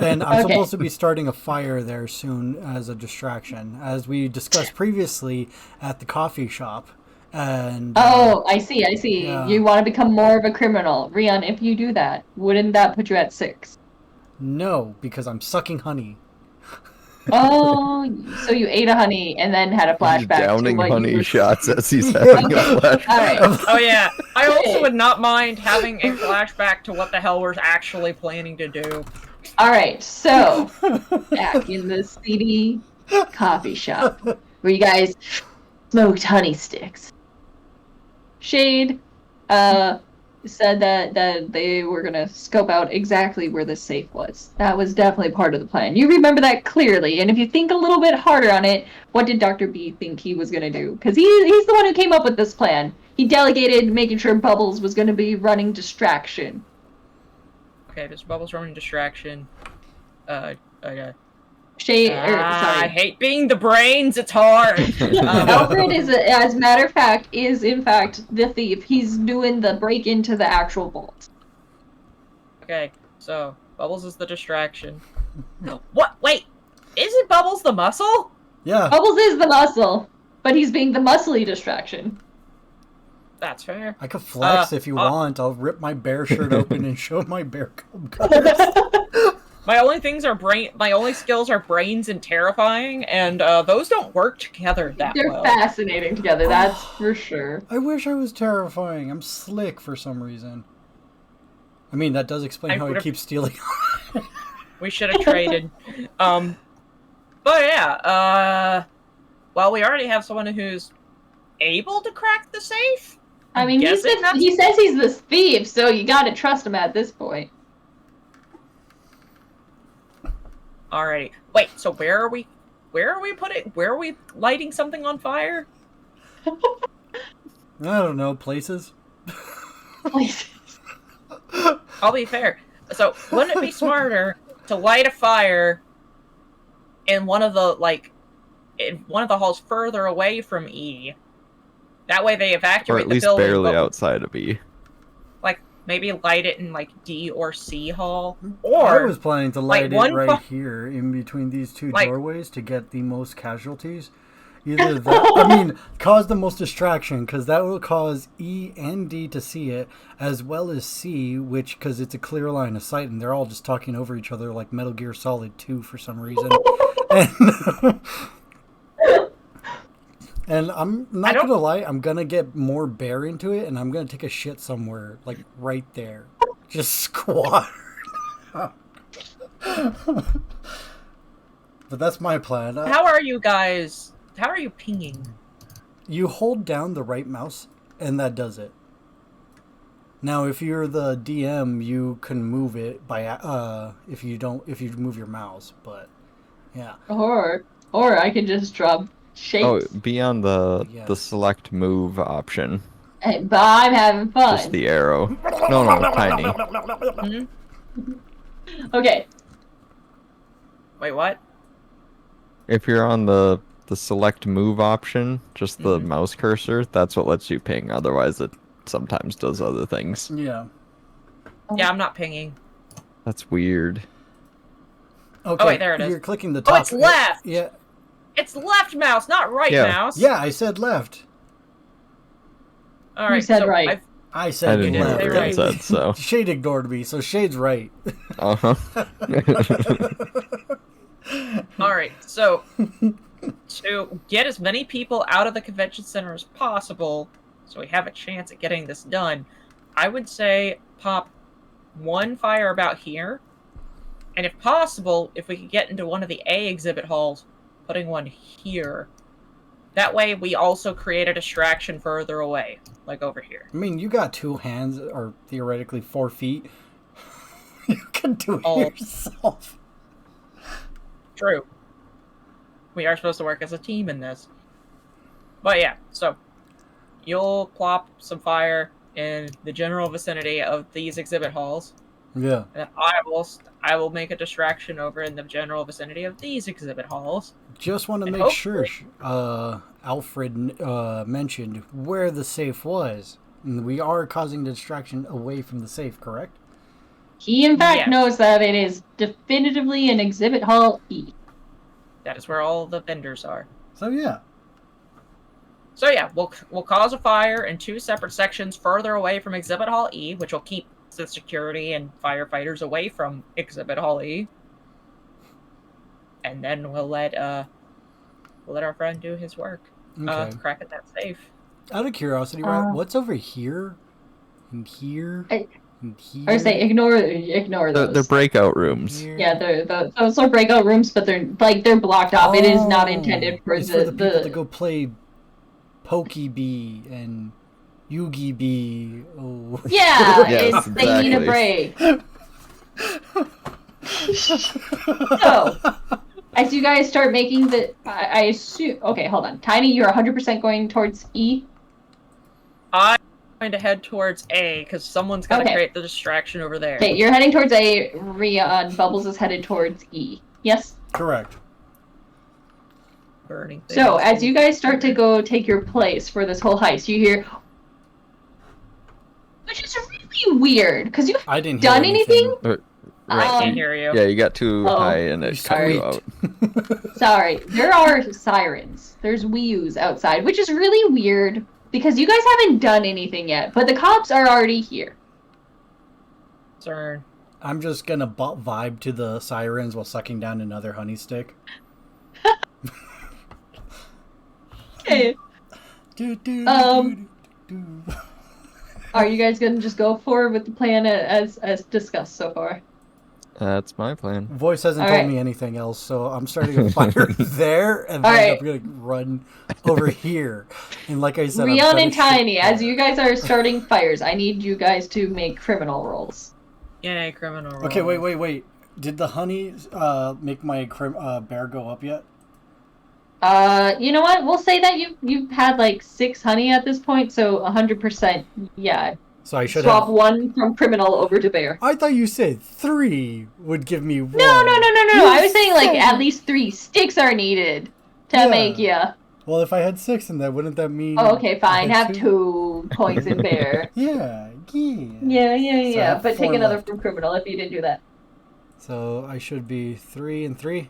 and I'm Okay. supposed to be starting a fire there soon as a distraction, as we discussed previously at the coffee shop. And oh, I see. Yeah. You want to become more of a criminal, Rion. If you do that, wouldn't that put you at 6? no, because I'm sucking honey. Oh, so you ate a honey and then had a He's flashback to downing what honey you were... shots as he's having a flashback. All right. Oh yeah, I also would not mind having a flashback to what the hell we're actually planning to do. All right, so back in the CD coffee shop where you guys smoked honey sticks. Shade said that they were gonna scope out exactly where the safe was. That was definitely part of the plan. You remember that clearly, and if you think a little bit harder on it, what did Dr. B think he was gonna do? Because he's the one who came up with this plan. He delegated making sure Bubbles was gonna be running distraction. Okay, Mr. Bubbles running distraction. Okay. Shade, I sorry. hate being the brains. It's hard. Alfred is, as a matter of fact, is in fact the thief. He's doing the break into the actual vault. Okay, so Bubbles is the distraction. What? Wait, isn't Bubbles the muscle? Yeah, Bubbles is the muscle, but he's being the muscly distraction. That's fair. I could flex if you want. I'll rip my bear shirt open and show my bear cubs. My only things are My only skills are brains and terrifying, and those don't work together that They're well. fascinating together, that's for sure. I wish I was terrifying. I'm slick for some reason. I mean, that does explain I how he would've- keeps stealing. We should have traded. But yeah. Well, we already have someone who's able to crack the safe. I mean, he guessing says he's the thief, so you gotta trust him at this point. Alrighty. Wait. So where are we lighting something on fire? I don't know, places. I'll be fair. So wouldn't it be smarter to light a fire in one of the halls further away from E? That way they Or evacuate at the least building. barely but, outside of E. Like maybe light it in like D or C hall, I or was planning to light it one right fu- here in between these two Like- doorways to get the most casualties. Either that, I mean, cause the most distraction, because that will cause E and D to see it, as well as C, which, because it's a clear line of sight, and they're all just talking over each other like Metal Gear Solid 2 for some reason. And I'm not gonna lie, I'm gonna get more bear into it, and I'm gonna take a shit somewhere, like right there. Just squat. But that's my plan. how are you guys? How are you pinging? You hold down the right mouse, and that does it. Now, if you're the DM, you can move it by if you move your mouse. But yeah, Or I could just drop shapes. Oh, be on the Yes. select move option. Hey, but I'm having fun. Just the arrow. No, tiny. Okay. Wait, what? If you're on the select move option, just the mouse cursor, that's what lets you ping. Otherwise, it sometimes does other things. yeah. Yeah, I'm not pinging. That's weird. Okay. Oh, wait, there it is. You're clicking the Oh, top. it's left! Yeah. It's left mouse, not right Yeah. mouse. Yeah, I said left. All right. said so right. I've- I I said didn't hear left. what Right. you said, so. Shade ignored me, so Shade's right. Uh-huh. All right. So to get as many people out of the convention center as possible, so we have a chance at getting this done, I would say pop one fire about here, and if possible, if we could get into one of the A exhibit halls, putting one here. That way, we also create a distraction further away, like over here. I mean, you got 2 hands, or theoretically 4 feet. You can do it Oh. yourself. True. We are supposed to work as a team in this. But yeah, so you'll plop some fire in the general vicinity of these exhibit halls, Yeah. and I will make a distraction over in the general vicinity of these exhibit halls. Just want to And make sure hopefully- Alfred mentioned where the safe was. And we are causing distraction away from the safe, correct? He, in fact, Yes. knows that it is definitively in Exhibit Hall E. That is where all the vendors are. So yeah. So yeah, we'll cause a fire in 2 separate sections further away from Exhibit Hall E, which will keep the security and firefighters away from Exhibit Hall E. And then we'll let our friend do his work. Okay. Cracking that safe. Out of curiosity, what's over here? And here? And here? I would say ignore those. They're breakout rooms. Here? Yeah, those are breakout rooms, but they're blocked off. It is not intended for it's for the people to go play Pokebee and Yugi Bee. Oh. Yeah, Yes, they need a exactly. break. So, as you guys start making I assume. Okay, hold on. Tiny, you're 100% going towards E. I'm going to head towards A because someone's got to Okay. create the distraction over there. Okay, you're heading towards A. Rion Bubbles is headed towards E. Yes. Correct. Burning things. So, as you guys start to go take your place for this whole heist, you hear, which is really weird because you I didn't hear done anything. I Um, can't hear you. Yeah, you got too Oh, high and it cut you out. Sorry, there are sirens. There's Wii's outside, which is really weird because you guys haven't done anything yet, but the cops are already here. Turn. I'm just gonna vibe to the sirens while sucking down another honey stick. Okay. Are you guys gonna just go forward with the plan as discussed so far? That's my plan. Voice hasn't All told right. me anything else, so I'm starting a fire there, and then All right. I'm gonna run over here. And like I said, I'm Rion gonna and Tiny, shoot as fire. you guys are starting fires, I need you guys to make criminal rolls. Yay, criminal roll. Okay, wait. Did the honey make my bear go up yet? You know what? We'll say that you've had like 6 honey at this point, so 100%. Yeah. So I should Swap have. 1 from criminal over to bear. I thought you said 3 would give me 1. No. I was saying like said- at least 3 sticks are needed to Yeah. make ya. Well, if I had 6 in that, wouldn't that mean? Oh, okay, I fine. had Have 2 points in bear. Yeah. Yeah. So I have But take 4 another left. from criminal if you didn't do that. So I should be 3 and 3.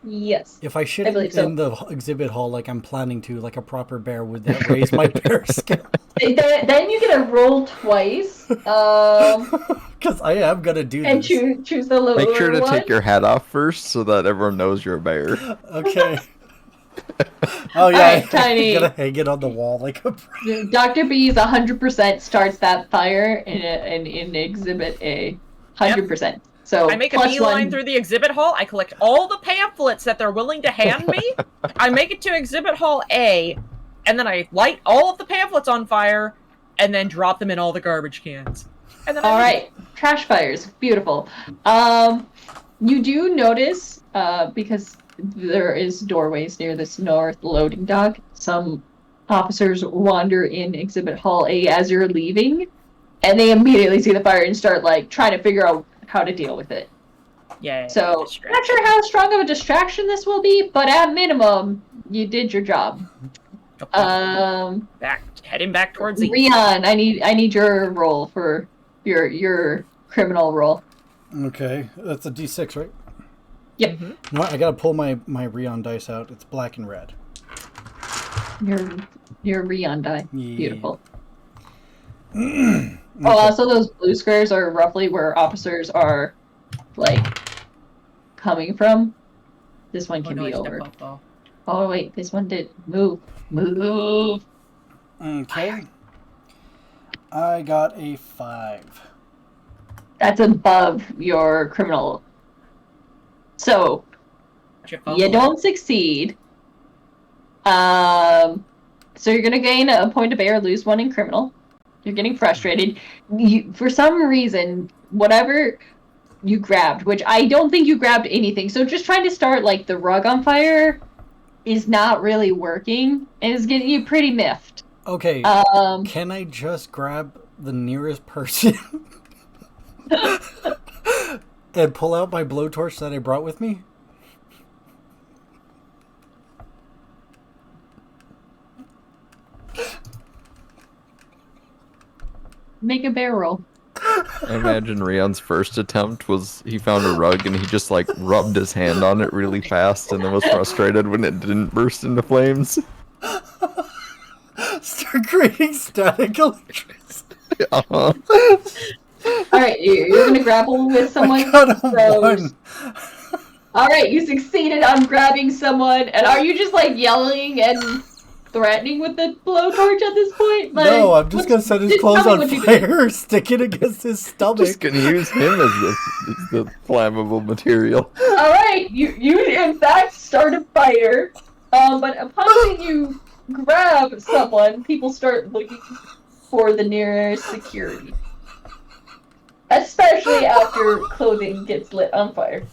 Yes. If I should believe so. in the exhibit hall like I'm planning to, like a proper bear, would that raise my bear skill? Then you get a roll twice. Because I am gonna do And this. choose the lower Make sure to one. take your hat off first so that everyone knows you're a bear. Okay. Oh yeah, Alright, Tiny. I'm gonna hang it on the wall like a. Dr. B's 100% starts that fire in Exhibit A. 100%. So I make a plus beeline 1. through the exhibit hall. I collect all the pamphlets that they're willing to hand me. I make it to exhibit hall A, and then I light all of the pamphlets on fire, and then drop them in all the garbage cans. And then All right, trash fires, beautiful. You do notice because there is doorways near this north loading dock. Some officers wander in Exhibit Hall A as you're leaving, and they immediately see the fire and start like trying to figure out how to deal with it. Yeah. So, not sure how strong of a distraction this will be, but at minimum, you did your job. Heading back towards the. Rion, I need your roll for your criminal roll. Okay, that's a D6, right? Yep. Mhm. You know what? I gotta pull my Rion dice out. It's black and red. Your Rion die. Yeah. Beautiful. Oh, also those blue squares are roughly where officers are, like, coming from. This one can be over. Oh wait, this one did move. Move. Okay. I got a 5. That's above your criminal. So you don't succeed. So you're gonna gain a point of bear, lose 1 in criminal. You're getting frustrated. For some reason, whatever you grabbed, which I don't think you grabbed anything. So just trying to start like the rug on fire is not really working and is getting you pretty miffed. Okay. Can I just grab the nearest person and pull out my blowtorch that I brought with me? Make a bear roll. I imagine Rion's first attempt was he found a rug and he just like rubbed his hand on it really fast and then was frustrated when it didn't burst into flames. Start creating static electricity. Uh-huh. Alright, you're gonna grapple with someone. I got a 1. Alright, you succeeded on grabbing someone, and are you just like yelling and threatening with the blowtorch at this point? Like, No, I'm just gonna set his just clothes tell me on what you fire, stick it against his stomach. Just gonna use him as the flammable material. Alright, you in fact start a fire, but upon seeing you grab someone, people start looking for the nearest security. Especially after clothing gets lit on fire.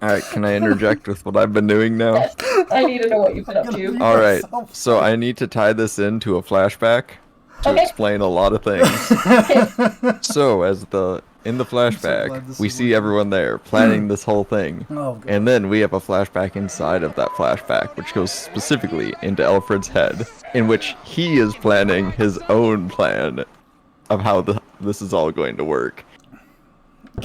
Alright, can I interject with what I've been doing now? Yes, I need to know what you've been up to. Alright, so I need to tie this into a flashback to Okay. explain a lot of things. So, in the flashback, glad this we is see working. everyone there planning this whole thing. Oh, God. And then we have a flashback inside of that flashback, which goes specifically into Alfred's head, in which he is planning his own plan of how this is all going to work.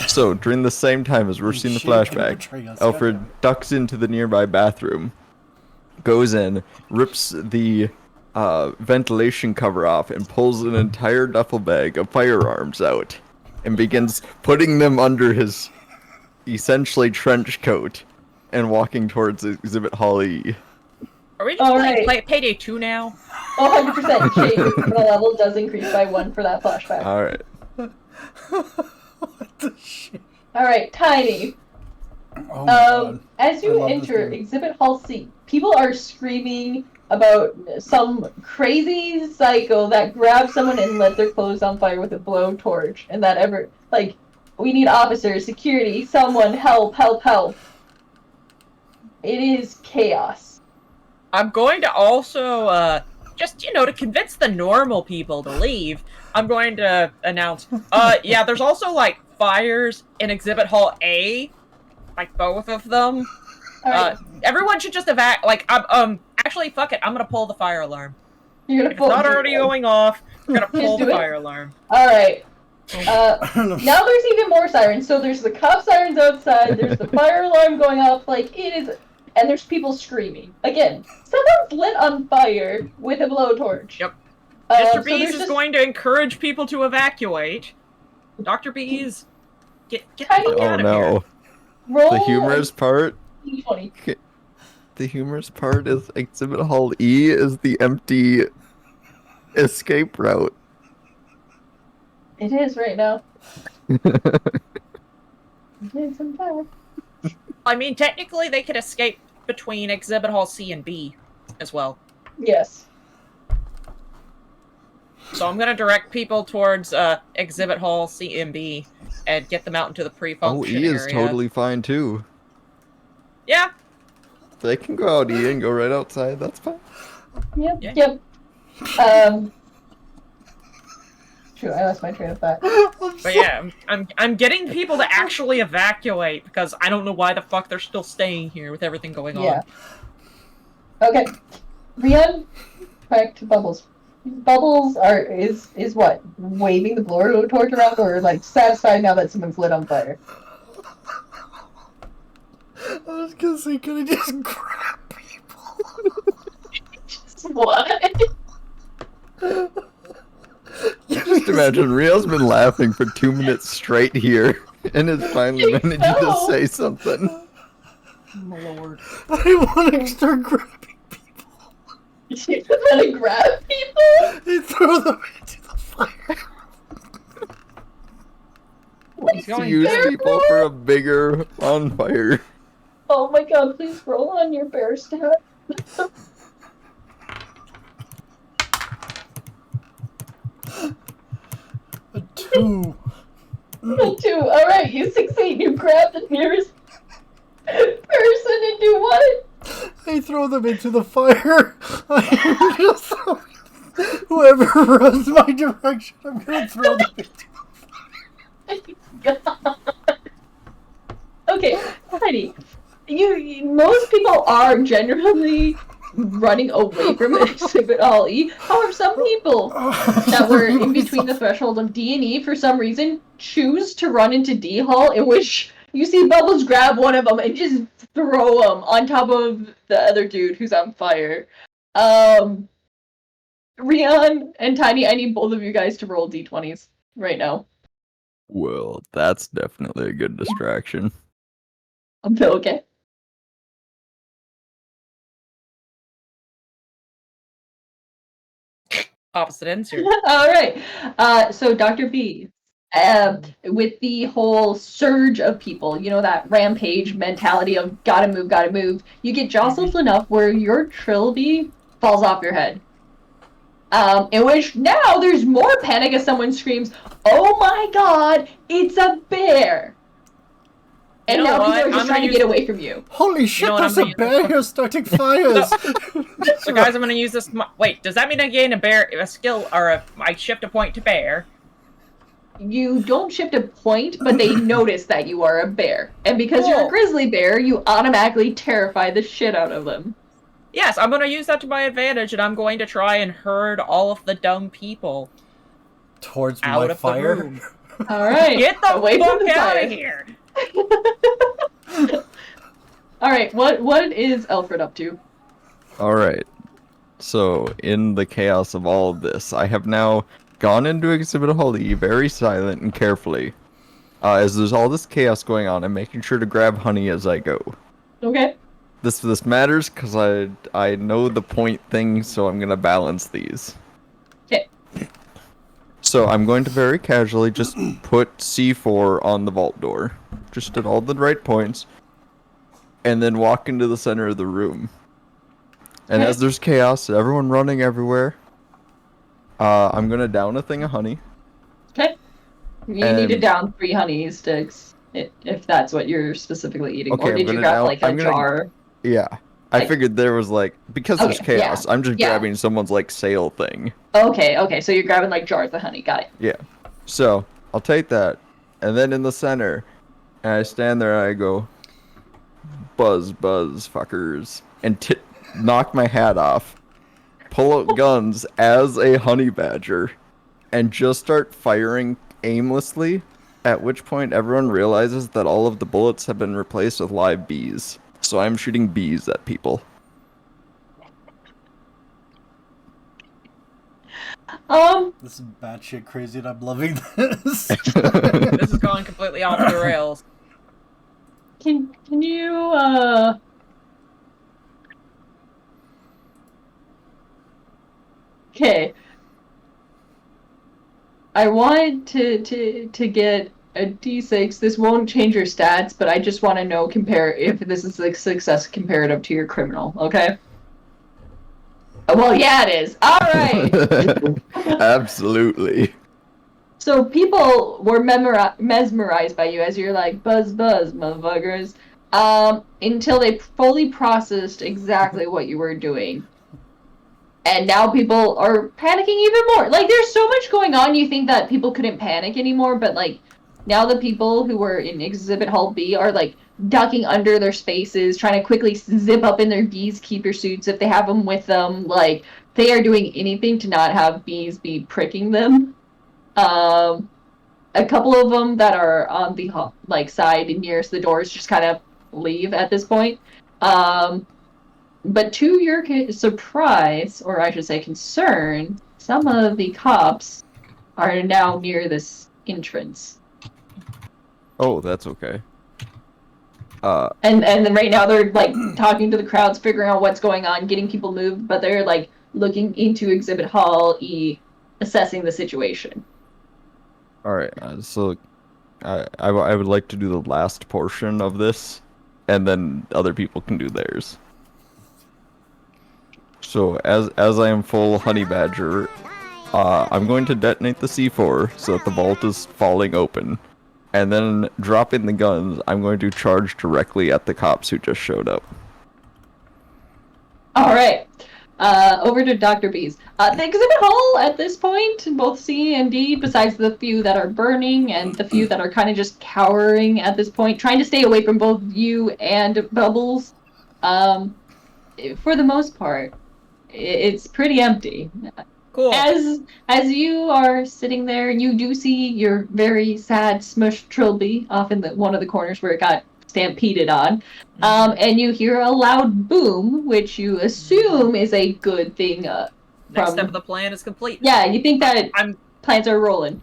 So, during the same time as we're seeing the Shit, can flashback, betray us. Alfred ducks into the nearby bathroom, goes in, rips the ventilation cover off, and pulls an entire duffel bag of firearms out, and begins putting them under his essentially trench coat, and walking towards Exhibit Hall E. Are we just Alright. playing Payday 2 now? 100% Shade, your criminal level does increase by 1 for that flashback. Alright. What the shit? Alright, Tiny. Oh, my God. As I you love this enter game. Exhibit Hall C, people are screaming about some crazy psycho that grabbed someone and lit their clothes on fire with a blowtorch, and that we need officers, security, someone, help, help, help. It is chaos. I'm going to also, just, to convince the normal people to leave, I'm going to announce, yeah, there's also, fires in Exhibit Hall A, both of them. Alright, Everyone should just actually, fuck it, I'm gonna pull the fire alarm. you're gonna If it's not already going off, I'm gonna Just pull do the it. fire alarm. Alright. I don't know. Now there's even more sirens. So there's the cop sirens outside, there's the fire alarm going off, and there's people screaming. Again, someone's lit on fire with a blowtorch. Yep. So Mr. Bees there's is just- going to encourage people to evacuate. Dr. Bees, get the Tiny- fuck Oh out of here. no. roll The humorous part D20. The humorous part is Exhibit Hall E is the empty escape route. It is right now. Need some time. I mean, technically, they could escape between Exhibit Hall C and B as well. Yes. So I'm gonna direct people towards Exhibit Hall C and B and get them out into the Oh, pre-function E is area. totally fine too. Yeah. They can go out E and go right outside. That's fine. Yep. Yeah. Yep. Shoot, I lost my train of thought. But yeah, I'm getting people to actually evacuate because I don't know why the fuck they're still staying here with everything going on. Yeah. Okay. Rian, back to Bubbles. Bubbles is what? Waving the blowtorch around or satisfied now that someone's lit on fire? I was gonna say, can I just grab people? What? Just imagine Rio's been laughing for 2 minutes straight here and is finally managing to No. say something. Lord. I want to start grabbing people You just want to grab people? and throw them into the fire. He's To going use very people for a bigger bonfire. Oh my god, please roll on your bear stat. A 2. Two. Alright, you succeed. You grab the nearest person and do what? I throw them into the fire. I just whoever runs my direction, I'm gonna throw them into. God. Okay, Heidi. Most people are generally running away from Exhibit Hall E. However, some people that were in between the threshold of D and E for some reason choose to run into D Hall, in which you see Bubbles grab one of them and just throw him on top of the other dude who's on fire. Rion and Tiny, I need both of you guys to roll D20s right now. Well, that's definitely a good distraction. Okay. opposite ends here. All right. So Dr. B, with the whole surge of people, you know, that rampage mentality of gotta move, you get jostled enough where your trilby falls off your head. In which now there's more panic as someone screams, "Oh my god, it's a bear!" And You know now what? people are just I'm trying to gonna get away from you. Holy shit, know what, there's I'm a gonna bear here starting fires! So guys, I'm gonna use this. Wait, does that mean I gain a skill, or I shift a point to bear? You don't shift a point, but they notice that you are a bear. And because you're a Cool. grizzly bear, you automatically terrify the shit out of them. Yes, I'm gonna use that to my advantage, and I'm going to try and herd all of the dumb people Towards out my of the fire. room. Alright. Get the away from fuck the out fire. of here! Alright, what is Alfred up to? Alright. So, in the chaos of all of this, I have now gone into Exhibit Hall E very silent and carefully. As there's all this chaos going on, I'm making sure to grab honey as I go. Okay. This matters because I know the point thing, so I'm gonna balance these. Okay. So I'm going to very casually just put C4 on the vault door, just at all the right points, and then walk into the center of the room. And Okay. as there's chaos, everyone running everywhere, I'm gonna down a thing of honey. Okay. You need to And- down 3 honey sticks if that's what you're specifically eating. Okay, or I'm did you gonna grab down- like a I'm gonna- jar? Yeah, I Like- figured there was like because there's Okay, yeah, chaos, I'm just yeah. grabbing someone's like sail thing. Okay, so you're grabbing like jars of honey. Got it. Yeah. So, I'll take that. And then in the center, and I stand there and I go, buzz, fuckers. And knock my hat off. Pull out guns as a honey badger. And just start firing aimlessly. At which point everyone realizes that all of the bullets have been replaced with live bees. So I'm shooting bees at people. This is batshit crazy and I'm loving this. This is going completely off the rails. Can you Okay. I want to get a D6. This won't change your stats, but I just want to know if this is a success comparative to your criminal, okay? Well, yeah, it is. All right. Absolutely. So people were mesmerized by you as you're like, buzz, motherfuckers, until they fully processed exactly what you were doing. And now people are panicking even more. Like, there's so much going on, you think that people couldn't panic anymore, but, like, now the people who were in Exhibit Hall B are, like, ducking under their spaces, trying to quickly zip up in their beekeeper suits if they have them with them. Like, they are doing anything to not have bees be pricking them. A couple of them that are on the like side nearest the doors just kind of leave at this point. But to your surprise, or I should say concern, some of the cops are now near this entrance. Oh, that's okay. And then right now they're like talking to the crowds, figuring out what's going on, getting people moved, but they're like looking into Exhibit Hall E, assessing the situation. Alright, so I would like to do the last portion of this, and then other people can do theirs. So as I am full honey badger, I'm going to detonate the C4 so that the vault is falling open, and then dropping the guns, I'm going to charge directly at the cops who just showed up. All right. Over to Dr. Bees. The exhibit hall at this point, both C and D, besides the few that are burning and the few that are kind of just cowering at this point, trying to stay away from both you and Bubbles, for the most part, it's pretty empty. Cool. As you are sitting there, you do see your very sad smushed trilby off in one of the corners where it got stampeded on. And you hear a loud boom, which you assume is a good thing. Next step of the plan is complete. Yeah, you think that plans are rolling.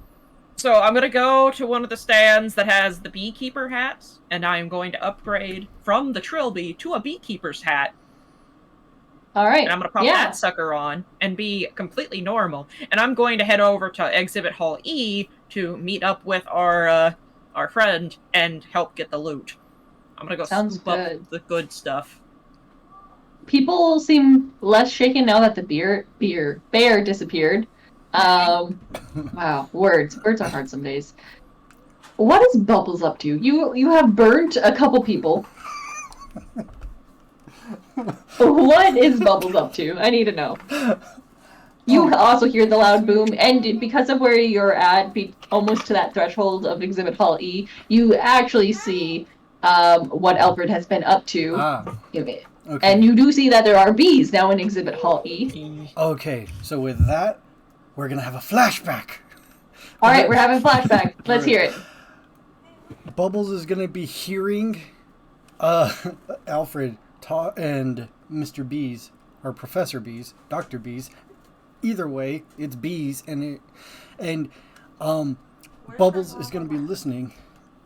So I'm going to go to one of the stands that has the beekeeper hats, and I am going to upgrade from the trilby to a beekeeper's hat. All right. And I'm going to pop that sucker on and be completely normal. And I'm going to head over to Exhibit Hall E to meet up with our friend and help get the loot. I'm going to go scoop up the good stuff. People seem less shaken now that the bear disappeared. Wow, words are hard some days. What is Bubbles up to? You have burnt a couple people. What is Bubbles up to? I need to know. You also hear the loud boom, and because of where you're at, almost to that threshold of Exhibit Hall E, you actually see what Alfred has been up to. Okay. And you do see that there are bees now in Exhibit Hall E. Okay, so with that, we're gonna have a flashback. All right, we're having a flashback. Let's hear it. Bubbles is gonna be hearing Alfred and Mr. Bees, or Professor Bees, Dr. Bees. Either way, it's Bees, and Bubbles is gonna be listening.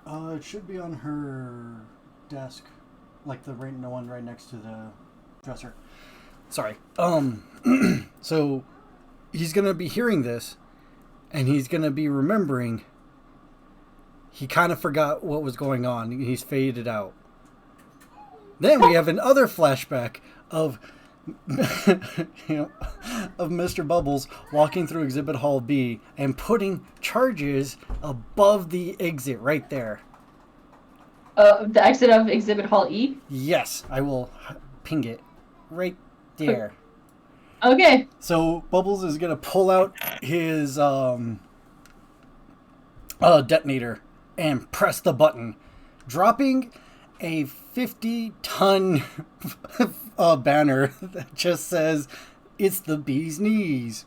It should be on her desk, like the one right next to the dresser. Sorry. So he's gonna be hearing this, and he's gonna be remembering. He kind of forgot what was going on. He's faded out. Then we have another flashback of of Mr. Bubbles walking through Exhibit Hall B and putting charges above the exit right there. The exit of Exhibit Hall E? Yes, I will ping it right there. Okay. So Bubbles is gonna pull out his detonator and press the button, dropping a 50-ton banner that just says, "It's the bee's knees."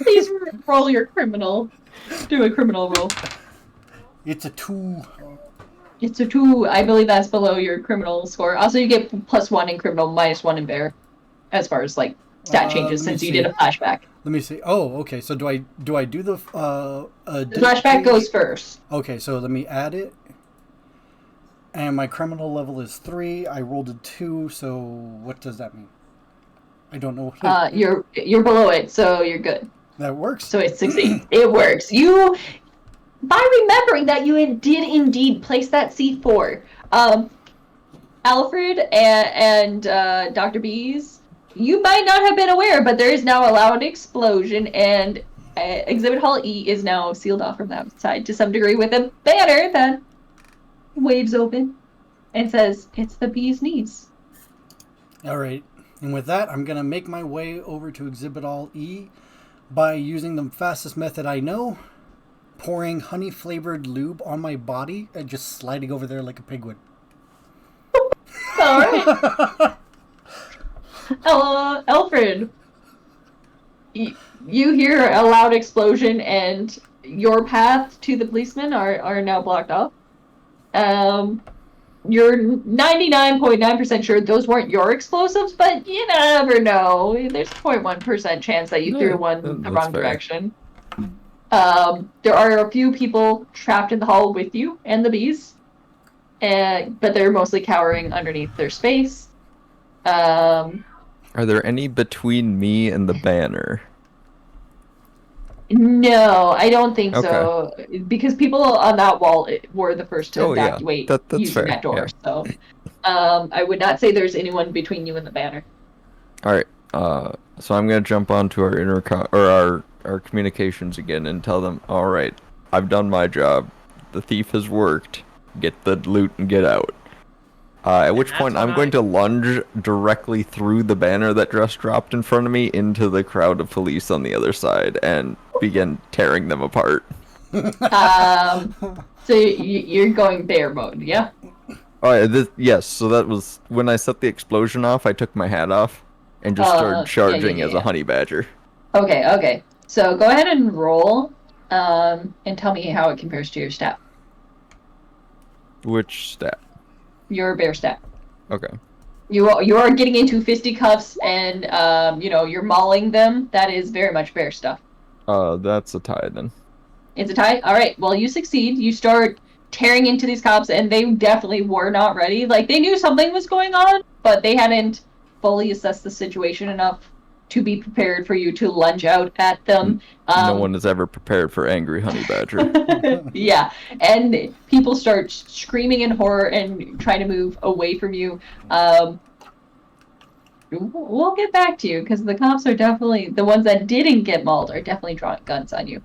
Please roll your criminal. Do a criminal roll. It's a 2. It's a 2. I believe that's below your criminal score. Also, you get +1 in criminal, -1 in bear, as far as like stat changes since you did a flashback. Let me see. Oh, okay. So do I do the the flashback goes first. Okay, so let me add it. And my criminal level is 3. I rolled a 2. So what does that mean? I don't know. You're below it, so you're good. That works. So it's 16. It works. You, by remembering that you did indeed place that C4, Alfred and Dr. Bees, you might not have been aware, but there is now a loud explosion, and Exhibit Hall E is now sealed off from the outside to some degree with a banner that waves open and says, "It's the bee's knees." All right. And with that, I'm going to make my way over to Exhibit Hall E by using the fastest method I know, pouring honey-flavored lube on my body and just sliding over there like a pig would. All right. Alfred, you hear a loud explosion, and your path to the policemen are now blocked off. You're 99.9% sure those weren't your explosives, but you never know. There's a 0.1% chance that you threw one the wrong direction. There are a few people trapped in the hall with you and the bees, but they're mostly cowering underneath their space. Are there any between me and the banner? No, I don't think Okay. so. Because people on that wall were the first to Oh, yeah. evacuate That's using fair. that door. Yeah. So, I would not say there's anyone between you and the banner. All right. So I'm gonna jump onto our intercom or our communications again and tell them, all right, I've done my job. The thief has worked. Get the loot and get out. At which that's point when I'm going to lunge directly through the banner that just dropped in front of me into the crowd of police on the other side and begin tearing them apart. So you're going bear mode, yeah? Oh, yeah, yes. So that was when I set the explosion off. I took my hat off and just started charging as a Yeah. honey badger. Okay. So go ahead and roll, and tell me how it compares to your stat. Which stat? Your bear stat. Okay. You are getting into fisticuffs and you're mauling them. That is very much bear stuff. That's a tie then. It's a tie. All right. Well, you succeed. You start tearing into these cops, and they definitely were not ready. Like they knew something was going on, but they hadn't fully assessed the situation enough to be prepared for you to lunge out at them. No one is ever prepared for angry honey badger. Yeah, and people start screaming in horror and trying to move away from you. We'll get back to you because the cops are definitely the ones that didn't get mauled are definitely drawing guns on you.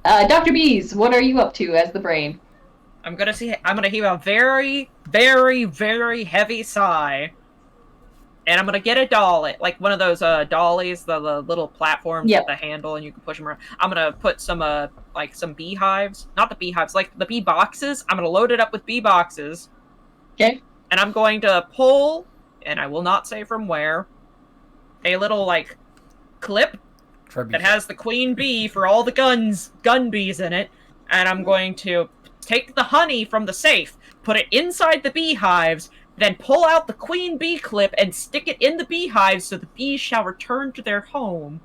Dr. Bees, what are you up to as the brain? I'm gonna heave a very, very, very heavy sigh. And I'm gonna get a dolly, like one of those dollies, the little platforms with the handle, and you can push them around. I'm gonna put some like some beehives, not the beehives, like the bee boxes. I'm gonna load it up with bee boxes. Okay. And I'm going to pull, and I will not say from where, a little like clip that has the queen bee for all the gun bees in it, and I'm going to take the honey from the safe, put it inside the beehives, then pull out the queen bee clip and stick it in the beehives so the bees shall return to their home.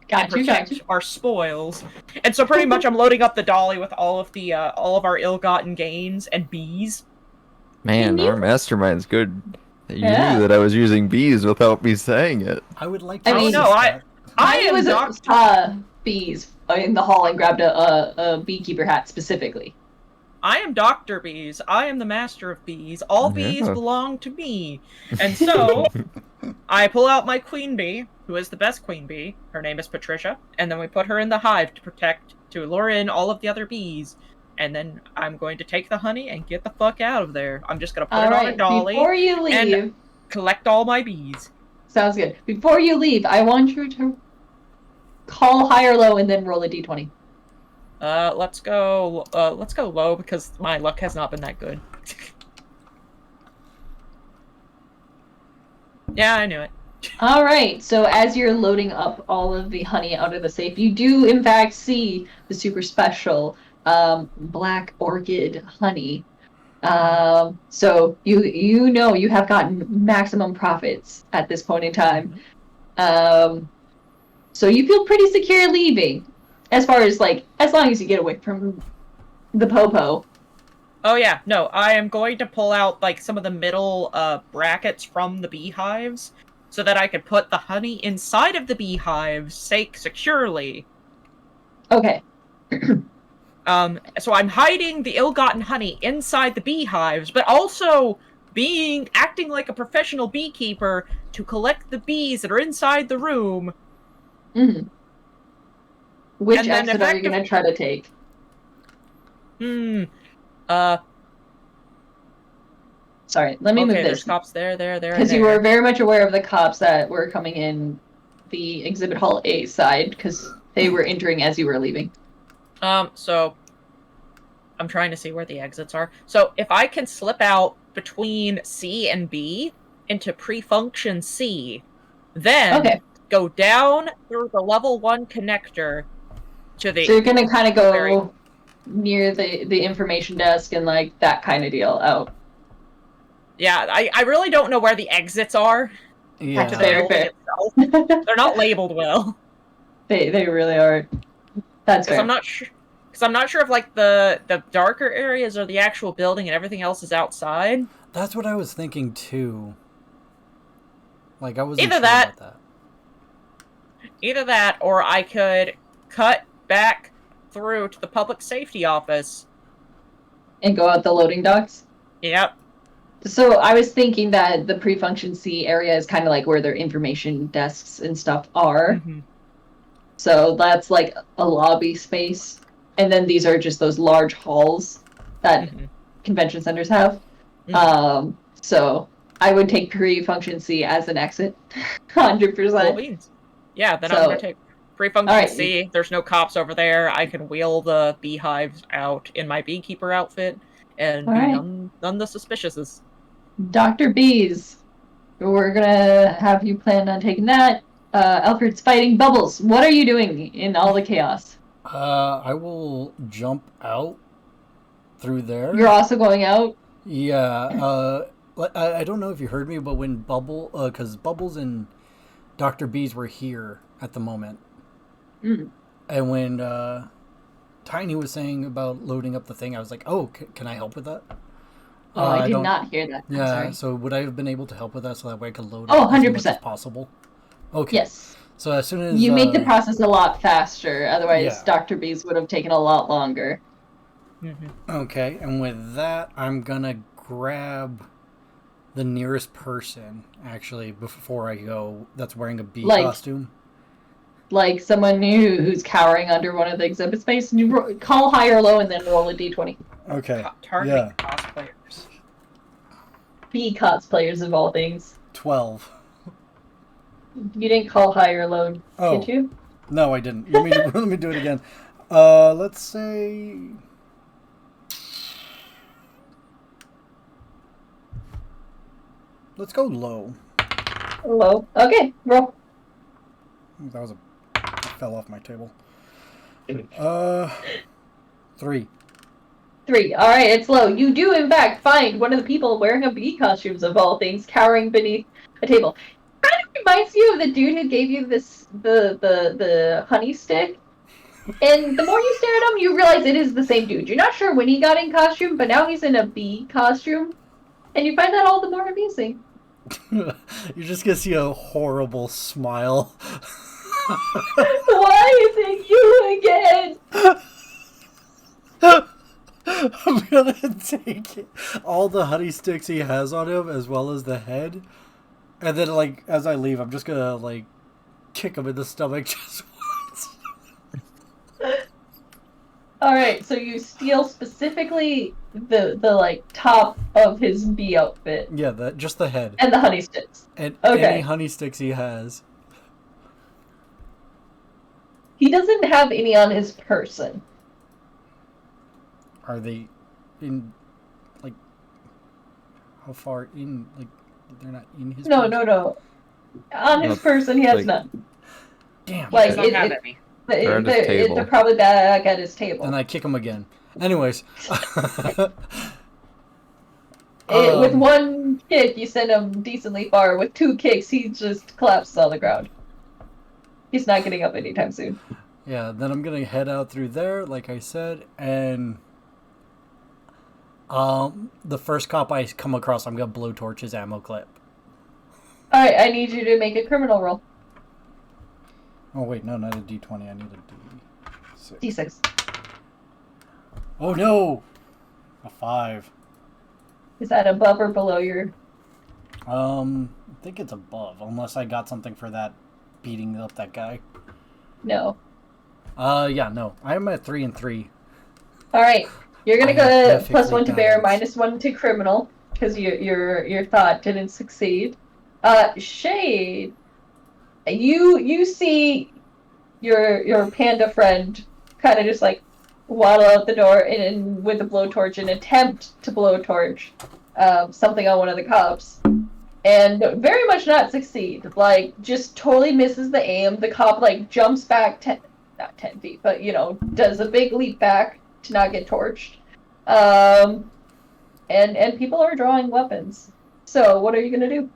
And protect our spoils. And so pretty much I'm loading up the dolly with all of our ill-gotten gains and bees. Man, our mastermind's good. You knew that I was using bees without me saying it. I would like to. I was bees in the hall and grabbed a beekeeper hat specifically. I am Dr. Bees. I am the master of bees. All bees belong to me. And so, I pull out my queen bee, who is the best queen bee. Her name is Patricia. And then we put her in the hive to lure in all of the other bees. And then I'm going to take the honey and get the fuck out of there. I'm just going to put it on a dolly. Before you leave, and collect all my bees. Sounds good. Before you leave, I want you to call high or low and then roll a d20. Let's go low because my luck has not been that good. Yeah, I knew it. All right. So as you're loading up all of the honey out of the safe, you do in fact see the super special black orchid honey. So you know you have gotten maximum profits at this point in time. So you feel pretty secure leaving. As far as, as long as you get away from the popo. Oh yeah, no, I am going to pull out, some of the middle, brackets from the beehives, so that I can put the honey inside of the beehives, securely. Okay. So I'm hiding the ill-gotten honey inside the beehives, but also acting like a professional beekeeper to collect the bees that are inside the room. Mm-hmm. Which exit are you going to try to take? Sorry, let me move this. There's cops there. Because you were very much aware of the cops that were coming in the exhibit hall A side, because they were entering as you were leaving. So I'm trying to see where the exits are. So if I can slip out between C and B into pre-function C, then go down through the level 1 connector to the... So you're going to kind of go near the information desk and that kind of deal out. Yeah, I really don't know where the exits are. Yeah. Fair. They're not labeled well. They really are. That's fair. I'm not sure. Because I'm not sure if the darker areas are the actual building and everything else is outside. That's what I was thinking too. I wasn't Either sure that, about that. Either that, or I could cut back through to the public safety office. And go out the loading docks. Yep. So I was thinking that the pre-function C area is kind of like where their information desks and stuff are. Mm-hmm. So that's like a lobby space. And then these are just those large halls that convention centers have. So I would take pre-function C as an exit. 100%. Yeah, then I'm going to take pre-function right. C. There's no cops over there. I can wheel the beehives out in my beekeeper outfit and be none the suspicious. Dr. Bees, we're going to have you plan on taking that. Alfred's fighting Bubbles. What are you doing in all the chaos? I will jump out through there. You're also going out? Yeah. I don't know if you heard me, but when because Bubbles and Dr. Bees were here at the moment. And when Tiny was saying about loading up the thing, I was like, oh, can I help with that? Oh, I did not hear that. Yeah, sorry. So would I have been able to help with that so that way I could load Oh, up as 100%. much as possible? Okay. Yes. So as soon as... You make the process a lot faster, otherwise Yeah. Dr. Bees would have taken a lot longer. Okay, and with that, I'm gonna grab the nearest person, actually, before I go, that's wearing a bee costume. Like someone who's cowering under one of the exhibit space. You call high or low and then roll a d20. Okay. Targeting cosplayers. Bee cosplayers of all things. 12. You didn't call high or low, did you? No, I didn't. Let me do it again. Let's say... Let's go low. Low. Okay, roll. That was fell off my table. 3. 3. All right, it's low. You do, in fact, find one of the people wearing a bee costumes of all things, cowering beneath a table. Kind of reminds you of the dude who gave you the honey stick. And the more you stare at him, you realize it is the same dude. You're not sure when he got in costume, but now he's in a bee costume, and you find that all the more amusing. You're just gonna see a horrible smile. Why is it you again? I'm gonna take all the honey sticks he has on him, as well as the head, and then, like, as I leave, I'm just gonna, like, kick him in the stomach just once. Alright, so you steal specifically the like top of his bee outfit. Yeah, just the head. And the honey sticks. And any honey sticks he has. He doesn't have any on his person. Are they in, like, how far in, like, they're not in his person? No. On his person, he has none. Damn. Like, He doesn't have any. They're probably back at his table. And I kick him again. Anyways. With one kick, you send him decently far. With 2 kicks, he just collapses on the ground. He's not getting up anytime soon. Yeah, then I'm gonna head out through there, like I said, and the first cop I come across, I'm gonna blowtorch his ammo clip. Alright, I need you to make a criminal roll. Oh wait, no, not a D20, I need a D6. D6. Oh no! A 5. Is that above or below your... I think it's above, unless I got something for that beating up that guy. No. Yeah, no. I'm at 3 and 3. Alright, you're gonna go +1 to bear, balanced. -1 to criminal, because your thought didn't succeed. Shade, you see your panda friend kind of just like waddle out the door and with a blowtorch and attempt to blowtorch something on one of the cops, and very much not succeed. Like, just totally misses the aim. The cop like jumps back not 10 feet, but does a big leap back to not get torched. And people are drawing weapons. So what are you gonna do?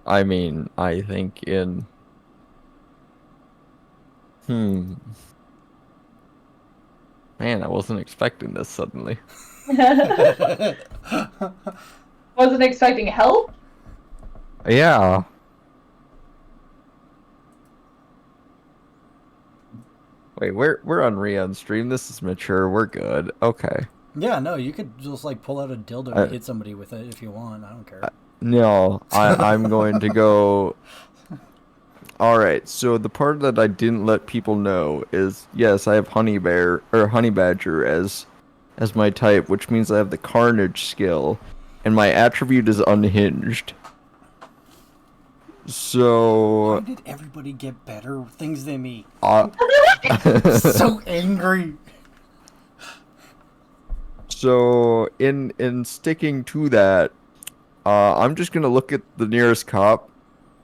I mean, I think in... Man, I wasn't expecting this suddenly. Wasn't expecting help? Yeah. Wait, we're on Rion stream. This is mature. We're good. Okay. Yeah, no, you could just like pull out a dildo and hit somebody with it if you want. I don't care. No, I'm going to go. All right. So the part that I didn't let people know is yes, I have honey bear or honey badger as my type, which means I have the carnage skill, and my attribute is unhinged. Why So, did everybody get better things than me? uh, So angry. so in sticking to that, I'm just gonna look at the nearest cop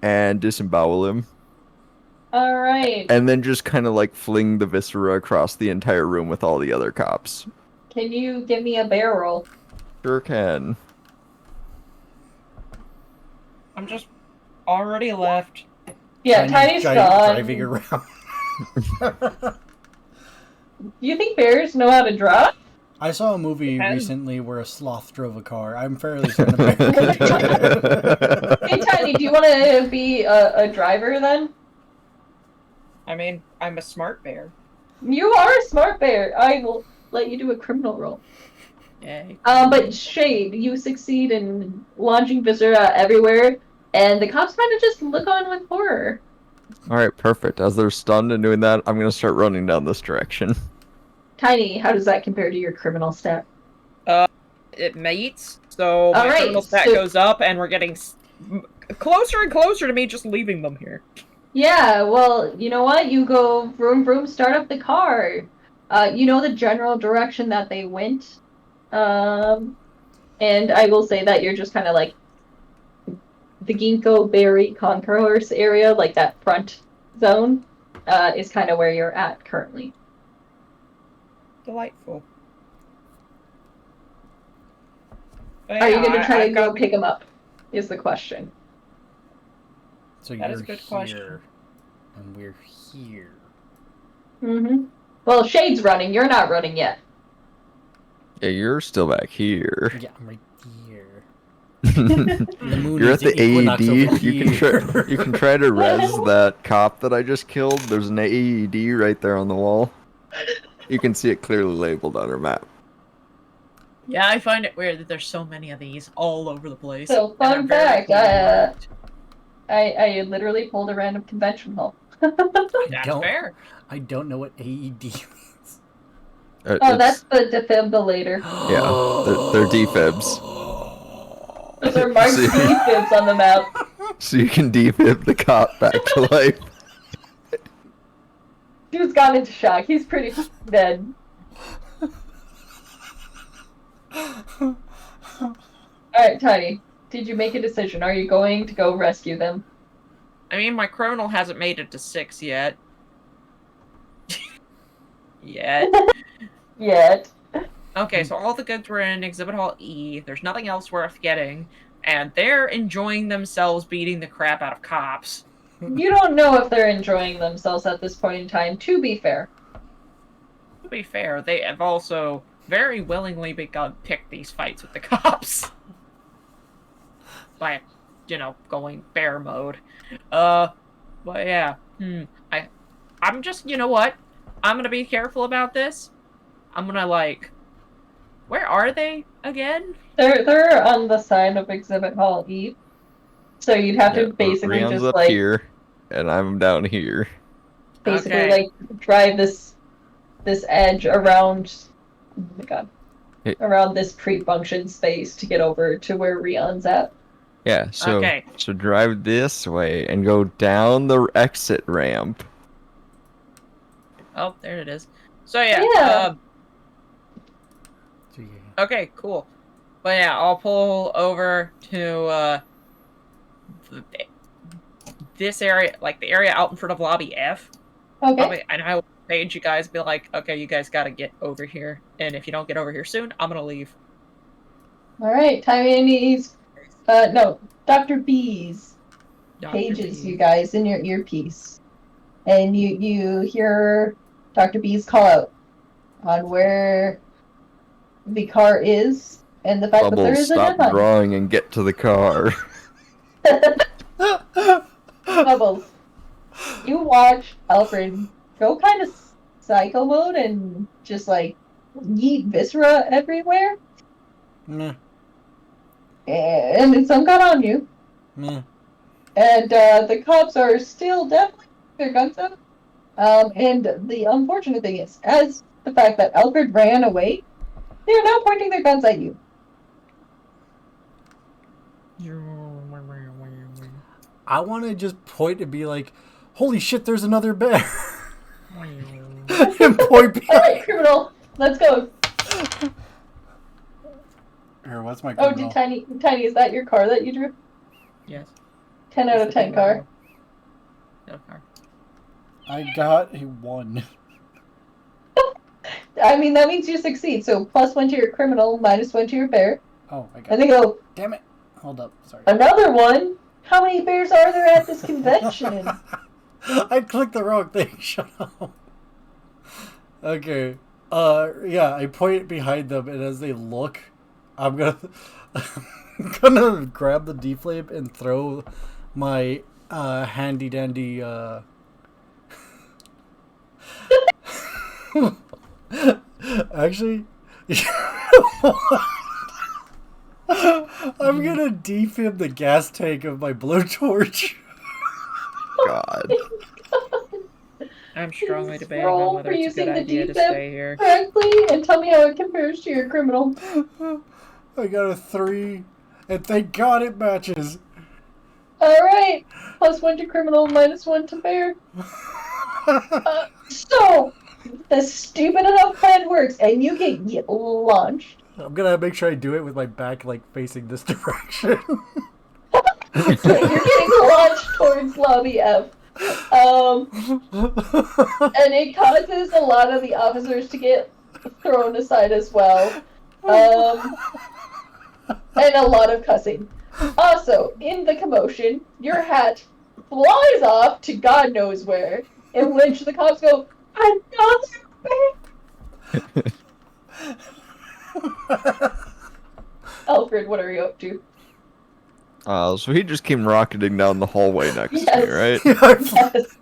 and disembowel him, All right. and then just kind of like fling the viscera across the entire room with all the other cops. Can you give me a barrel? Sure can. I'm just already left. Yeah, Tiny's gone. driving around. You think bears know how to drive? I saw a movie Depends. recently where a sloth drove a car. I'm fairly certain a bear could drive. Hey, Tiny, do you want to be a driver then? I mean, I'm a smart bear. You are a smart bear. I will let you do a criminal roll. Yay. But Shade, you succeed in launching viscera everywhere, and the cops kind of just look on with horror. All right, perfect. As they're stunned and doing that, I'm gonna start running down this direction. Tiny, how does that compare to your criminal stat? It mates, so my Alright, criminal stat so- goes up, and we're getting closer and closer to me just leaving them here. Yeah, well, you know what? You go vroom vroom, start up the car. You know the general direction that they went. And I will say that you're just kind of like the Ginkgo Berry Concourse area, like that front zone, is kind of where you're at currently. Delightful. Are you going to try to go pick them up? Is the question. So That you're is a good here, question. and we're here. Mm-hmm. Well, Shade's running. You're not running yet. Yeah, you're still back here. Yeah, I'm right here. You're The moon at is the equinox over AED. You can here. try. You can try to res that cop that I just killed. There's an AED right there on the wall. You can see it clearly labeled on our map. Yeah, I find it weird that there's so many of these all over the place. So, and fun they're very fact, marked. I literally pulled a random convention hall. That's don't- fair. I don't know what AED means. Oh, that's the defibrillator. Yeah, they're defibs. Those are marked See? defibs on the map. So you can defib the cop back to life. Dude's gone into shock. He's pretty dead. Alright, Tiny. Did you make a decision? Are you going to go rescue them? I mean, my criminal hasn't made it to 6 yet. Yet. Yet. Okay, so all the goods were in Exhibit Hall E. There's nothing else worth getting. And they're enjoying themselves beating the crap out of cops. You don't know if they're enjoying themselves at this point in time, to be fair. To be fair, they have also very willingly begun pick these fights with the cops. By, going bear mode. But yeah. I'm just, you know what? I'm gonna be careful about this. I'm gonna, where are they again? They're on the side of Exhibit Hall E. So you'd have to basically Rion's just, up here, and I'm down here. basically, Okay. drive this edge around, oh my god, around this pre-function space to get over to where Rion's at. Yeah, so Okay. so drive this way and go down the exit ramp. Oh, there it is. So yeah. Yeah. So, yeah. Okay, cool. But yeah, I'll pull over to this area, the area out in front of Lobby F. Okay. And I will page you guys, be like, okay, you guys gotta get over here. And if you don't get over here soon, I'm gonna leave. Alright, Taiwanese. No, Dr. B's Dr. pages B. you guys in your earpiece. And you hear Dr. B's call out. on where the car is and the fact that there Bubbles, is a stop dead body. drawing and get to the car. Bubbles, you watch Alfred go kind of psycho mode and just like yeet viscera everywhere, Meh. and some got on you. Meh. And the cops are still definitely their guns up. And the unfortunate thing is, as the fact that Alfred ran away, they are now pointing their guns at you. I want to just point and be like, holy shit, there's another bear. And point All right, criminal, let's go. Here, what's my Oh, criminal? Tiny, is that your car that you drew? Yes. 10 out of 10 car. No car. I got a 1. I mean, that means you succeed. So +1 to your criminal, -1 to your bear. Oh, I got And they go, Damn it. Hold up. Sorry. another one? How many bears are there at this convention? I clicked the wrong thing. Shut up. Okay. Yeah, I point behind them, and as they look, I'm gonna, I'm gonna grab the deflame and throw my handy dandy. Actually, I'm gonna defib the gas tank of my blowtorch. God. I'm strongly debating Roll on whether for it's a good using the idea to defib. stay here. Correctly, and tell me how it compares to your criminal. I got a 3, and thank God it matches. Alright, +1 to criminal, -1 to bear. So, the stupid enough plan works, and you get launched. I'm gonna make sure I do it with my back like facing this direction. You're getting launched towards lobby F. And it causes a lot of the officers to get thrown aside as well. And a lot of cussing. Also, in the commotion, your hat flies off to God knows where, in which the cops go, another bear! Alfred, what are you up to? So he just came rocketing down the hallway next to me, right? Yes.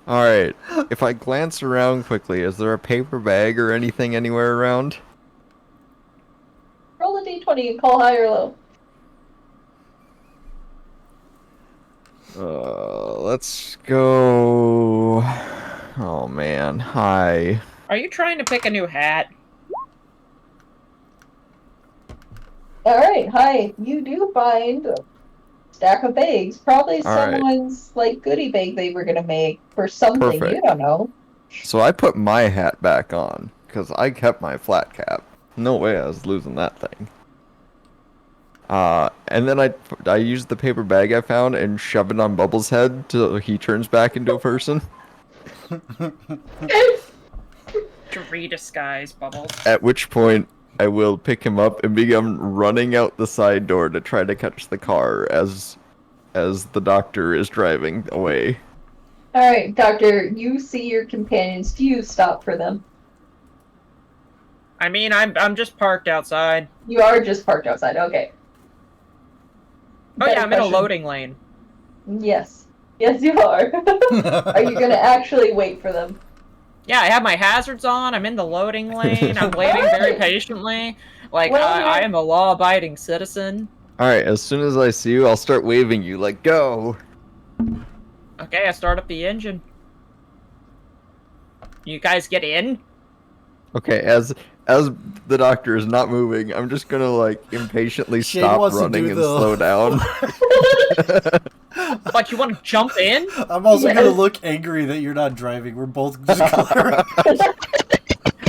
Alright, if I glance around quickly, is there a paper bag or anything anywhere around? Roll a d20 and call high or low. Let's go... Oh man, hi. Are you trying to pick a new hat? Alright, hi. You do find a stack of bags. Probably All right. someone's, like, goodie bag they were gonna make for something. You Perfect. don't know. So I put my hat back on, because I kept my flat cap. No way I was losing that thing. And then I used the paper bag I found and shove it on Bubbles' head till he turns back into a person. To redisguise Bubbles. At which point, I will pick him up and begin running out the side door to try to catch the car as the doctor is driving away. Alright, Doctor, you see your companions. Do you stop for them? I mean, I'm just parked outside. You are just parked outside. Okay. Oh yeah, I'm in a Question. loading lane. Yes. Yes, you are. Are you gonna actually wait for them? Yeah, I have my hazards on. I'm in the loading lane. I'm waiting very patiently. Like, Well, I am a law-abiding citizen. Alright, as soon as I see you, I'll start waving you, like, go! Okay, I start up the engine. You guys get in? Okay, as the doctor is not moving, I'm just gonna, like, impatiently Shane stop wants to running do and the- slow down. Like, you want to jump in? I'm also Yes. gonna look angry that you're not driving. We're both just going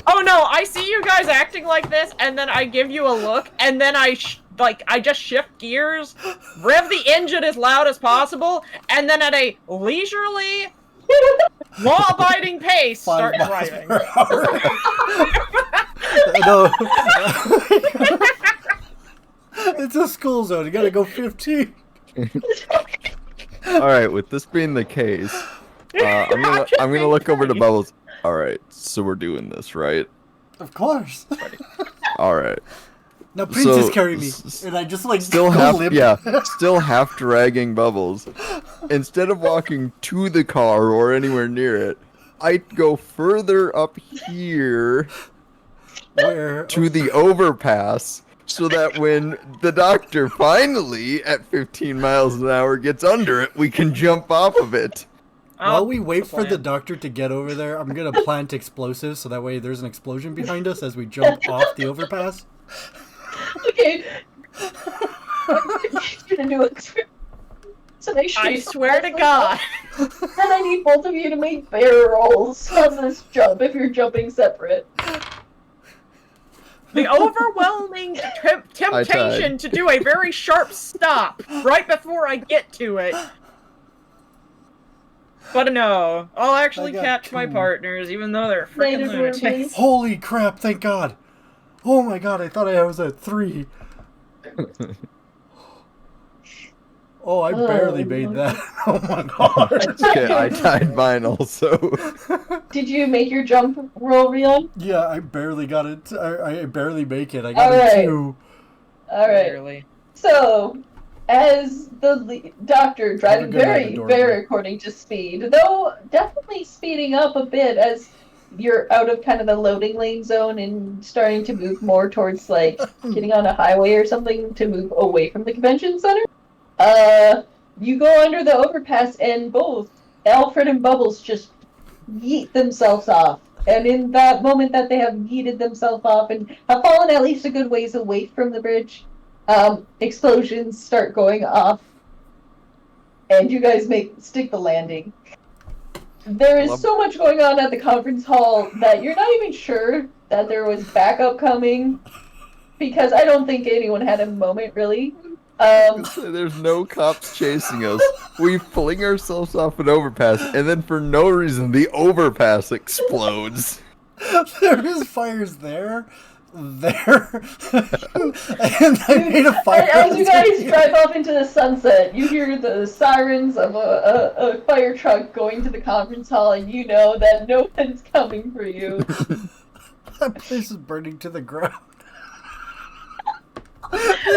Oh no, I see you guys acting like this, and then I give you a look, and then I just shift gears, rev the engine as loud as possible, and then at a leisurely, law-abiding pace, 5 start miles driving. per hour. No. It's a school zone. You gotta go 15. Alright, with this being the case, I'm gonna look over to Bubbles. Alright, so we're doing this, right? Of course. All right. Now, princess, So, carry me, and I just like Still go half, limp. still half dragging Bubbles. Instead of walking to the car or anywhere near it, I'd go further up here Where? to the overpass so that when the doctor finally, at 15 miles an hour, gets under it, we can jump off of it. While we wait that's the for the plan. doctor to get over there, I'm gonna plant explosives so that way there's an explosion behind us as we jump off the overpass. Okay. You're gonna do it. So make sure I you swear to don't God. And I need both of you to make barrel rolls on this jump if you're jumping separate. The overwhelming temptation to do a very sharp stop right before I get to it. But no, I'll actually I got catch my two. partners, even though they're freaking Later, Ruby. lunatics. Holy crap! Thank God. Oh my God! I thought I was at 3. Oh, I barely made that. Oh my God. Okay, I tied mine also. Did you make your jump roll, Rion? Yeah, I barely got it. I barely make it. I got Alright. a 2. Alright. Clearly. So, as the doctor driving good night, very, adorable. very according to speed, though definitely speeding up a bit as you're out of kind of the loading lane zone and starting to move more towards like getting on a highway or something to move away from the convention center. You go under the overpass and both Alfred and Bubbles just yeet themselves off. And in that moment that they have yeeted themselves off and have fallen at least a good ways away from the bridge, explosions start going off. And you guys stick the landing. There is so much going on at the conference hall that you're not even sure that there was backup coming. Because I don't think anyone had a moment, really. There's no cops chasing us. We fling ourselves off an overpass, and then for no reason, the overpass explodes. There is fires there. And I made a fire. As you guys drive off into the sunset, you hear the sirens of a fire truck going to the conference hall, and you know that no one's coming for you. That place is burning to the ground.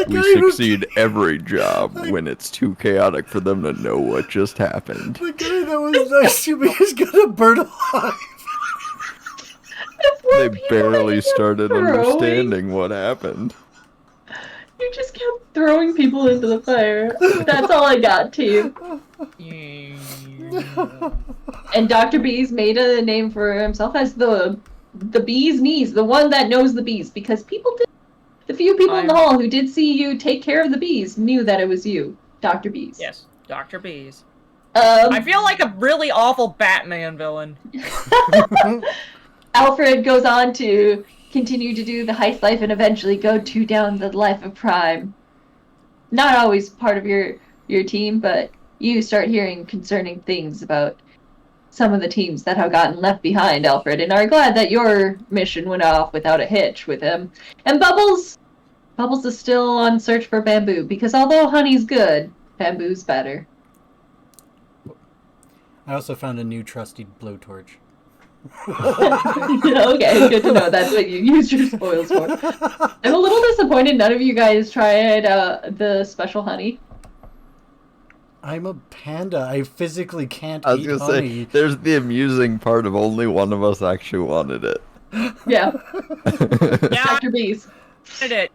We succeed every job when it's too chaotic for them to know what just happened. The guy that was nice to me is gonna burn alive. They barely started understanding what happened. You just kept throwing people into the fire. That's all I got to you. And Dr. B's made a name for himself as the bee's knees, the one that knows the bees, because the few people in the hall who did see you take care of the bees knew that it was you, Dr. Bees. Yes, Dr. Bees. I feel like a really awful Batman villain. Alfred goes on to continue to do the heist life and eventually go down the life of crime. Not always part of your team, but you start hearing concerning things about some of the teams that have gotten left behind, Alfred, and are glad that your mission went off without a hitch with him. And Bubbles is still on search for Bamboo, because although honey's good, Bamboo's better. I also found a new trusty blowtorch. Okay, good to know. That's what you use your spoils for. I'm a little disappointed none of you guys tried the special honey. I'm a panda. I physically can't I was eat gonna honey. say, there's the amusing part of only one of us actually wanted it. Yeah, Yeah, Dr. Bees. I did it.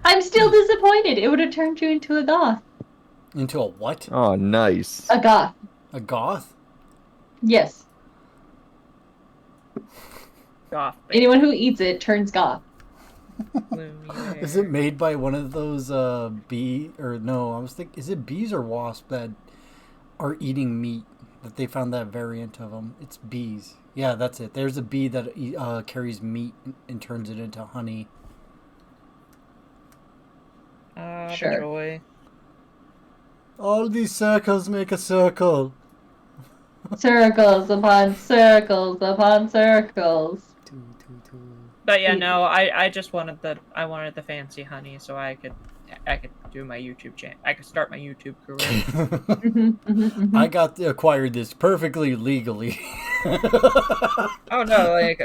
I'm still disappointed. It would have turned you into a goth. Into a what? Oh, nice. A goth. A goth? Yes. Goth. Anyone who eats it turns goth. Is it made by one of those bee or no? I was thinking, is it bees or wasps that are eating meat? That they found that variant of them. It's bees. Yeah, that's it. There's a bee that carries meat and turns it into honey. Sure. Joy. All these circles make a circle. Circles upon circles upon circles. But yeah, no, I just wanted the fancy honey so I could I could do my YouTube channel. I could start my YouTube career. I acquired this perfectly legally. Oh no, like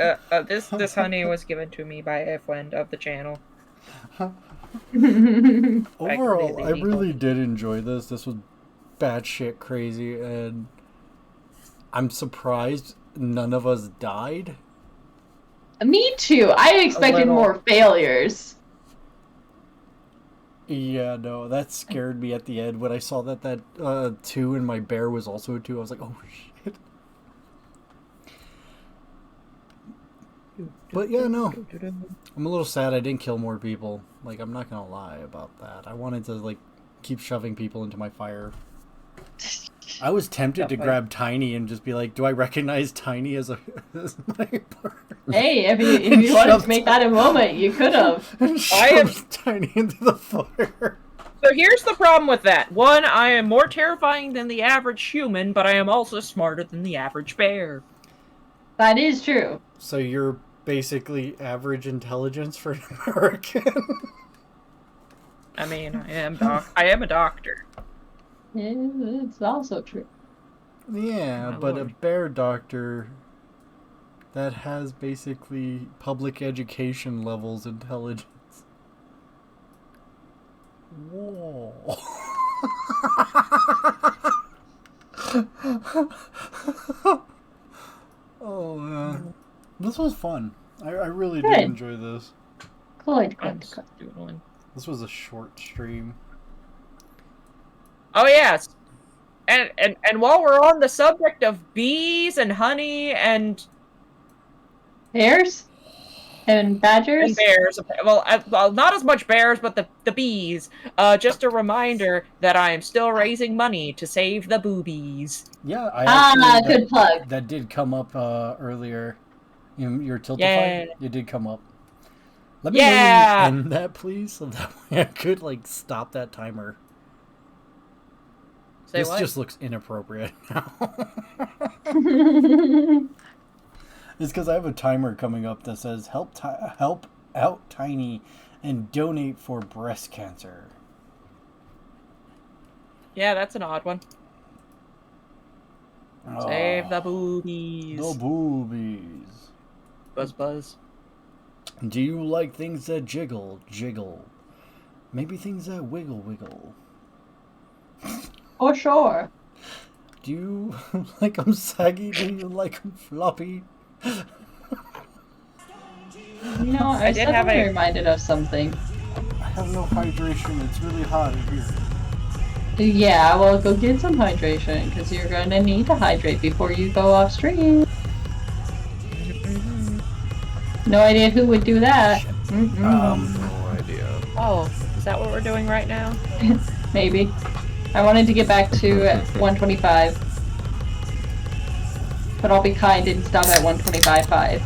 this honey was given to me by a friend of the channel. Overall, I really did enjoy this. This was batshit crazy, and I'm surprised none of us died. Me too. I expected more failures. Yeah, no, that scared me at the end when I saw that 2 and my bear was also a 2. I was like, oh shit. But yeah, no. I'm a little sad I didn't kill more people. Like, I'm not gonna lie about that. I wanted to, like, keep shoving people into my fire. I was tempted to grab Tiny and just be like, do I recognize Tiny as my partner? Hey, if you wanted to make that a moment, you could have. I am Tiny into the fire. So here's the problem with that. One, I am more terrifying than the average human, but I am also smarter than the average bear. That is true. So you're basically average intelligence for an American. I mean, I am a doctor. It's also true. Yeah, but a bear doctor that has basically public education levels intelligence. Whoa. Oh man, this was fun. I really did enjoy this. Good. This was a short stream. Oh yes, and while we're on the subject of bees and honey and bears and badgers and bears, well, not as much bears, but the bees. Just a reminder that I am still raising money to save the boobies. Yeah, I actually, good plug. That did come up earlier. Your Tiltify, Yeah. it did come up. Let me know when you end that, please, so that way I could like stop that timer. This just looks inappropriate now. It's because I have a timer coming up that says help out Tiny and donate for breast cancer. Yeah, that's an odd one. Save the boobies. The boobies. Buzz buzz. Do you like things that jiggle? Maybe things that wiggle. Oh, sure. Do you like them saggy? Do you like them floppy? You know, I did have reminded of something. I have no hydration. It's really hot in here. Yeah, well, go get some hydration, because you're going to need to hydrate before you go off stream. No idea who would do that. No idea. Oh, is that what we're doing right now? Maybe. I wanted to get back to 125. But I'll be kind and stop at 125.5.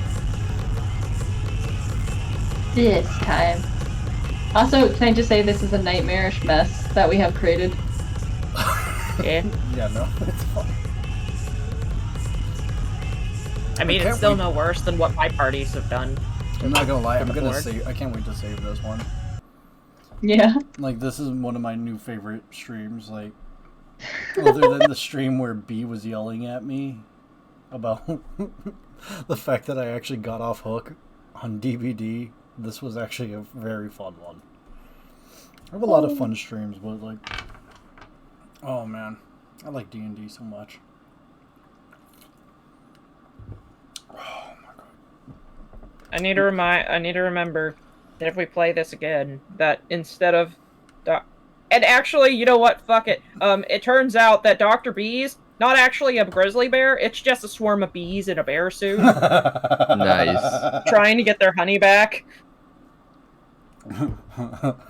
This time. Also, can I just say this is a nightmarish mess that we have created? Yeah. Yeah, no, it's fine. I mean, it's still no worse than what my parties have done. I'm not gonna lie, I can't wait to save this one. Yeah. Like, this is one of my new favorite streams, like, other than the stream where B was yelling at me about the fact that I actually got off hook on DVD, this was actually a very fun one. I have a lot of fun streams, but, like, oh man, I like D&D so much. Oh my god. I need to remember that if we play this again, that instead of and actually, you know what? Fuck it. It turns out that Dr. Bees not actually a grizzly bear. It's just a swarm of bees in a bear suit. Nice. Trying to get their honey back.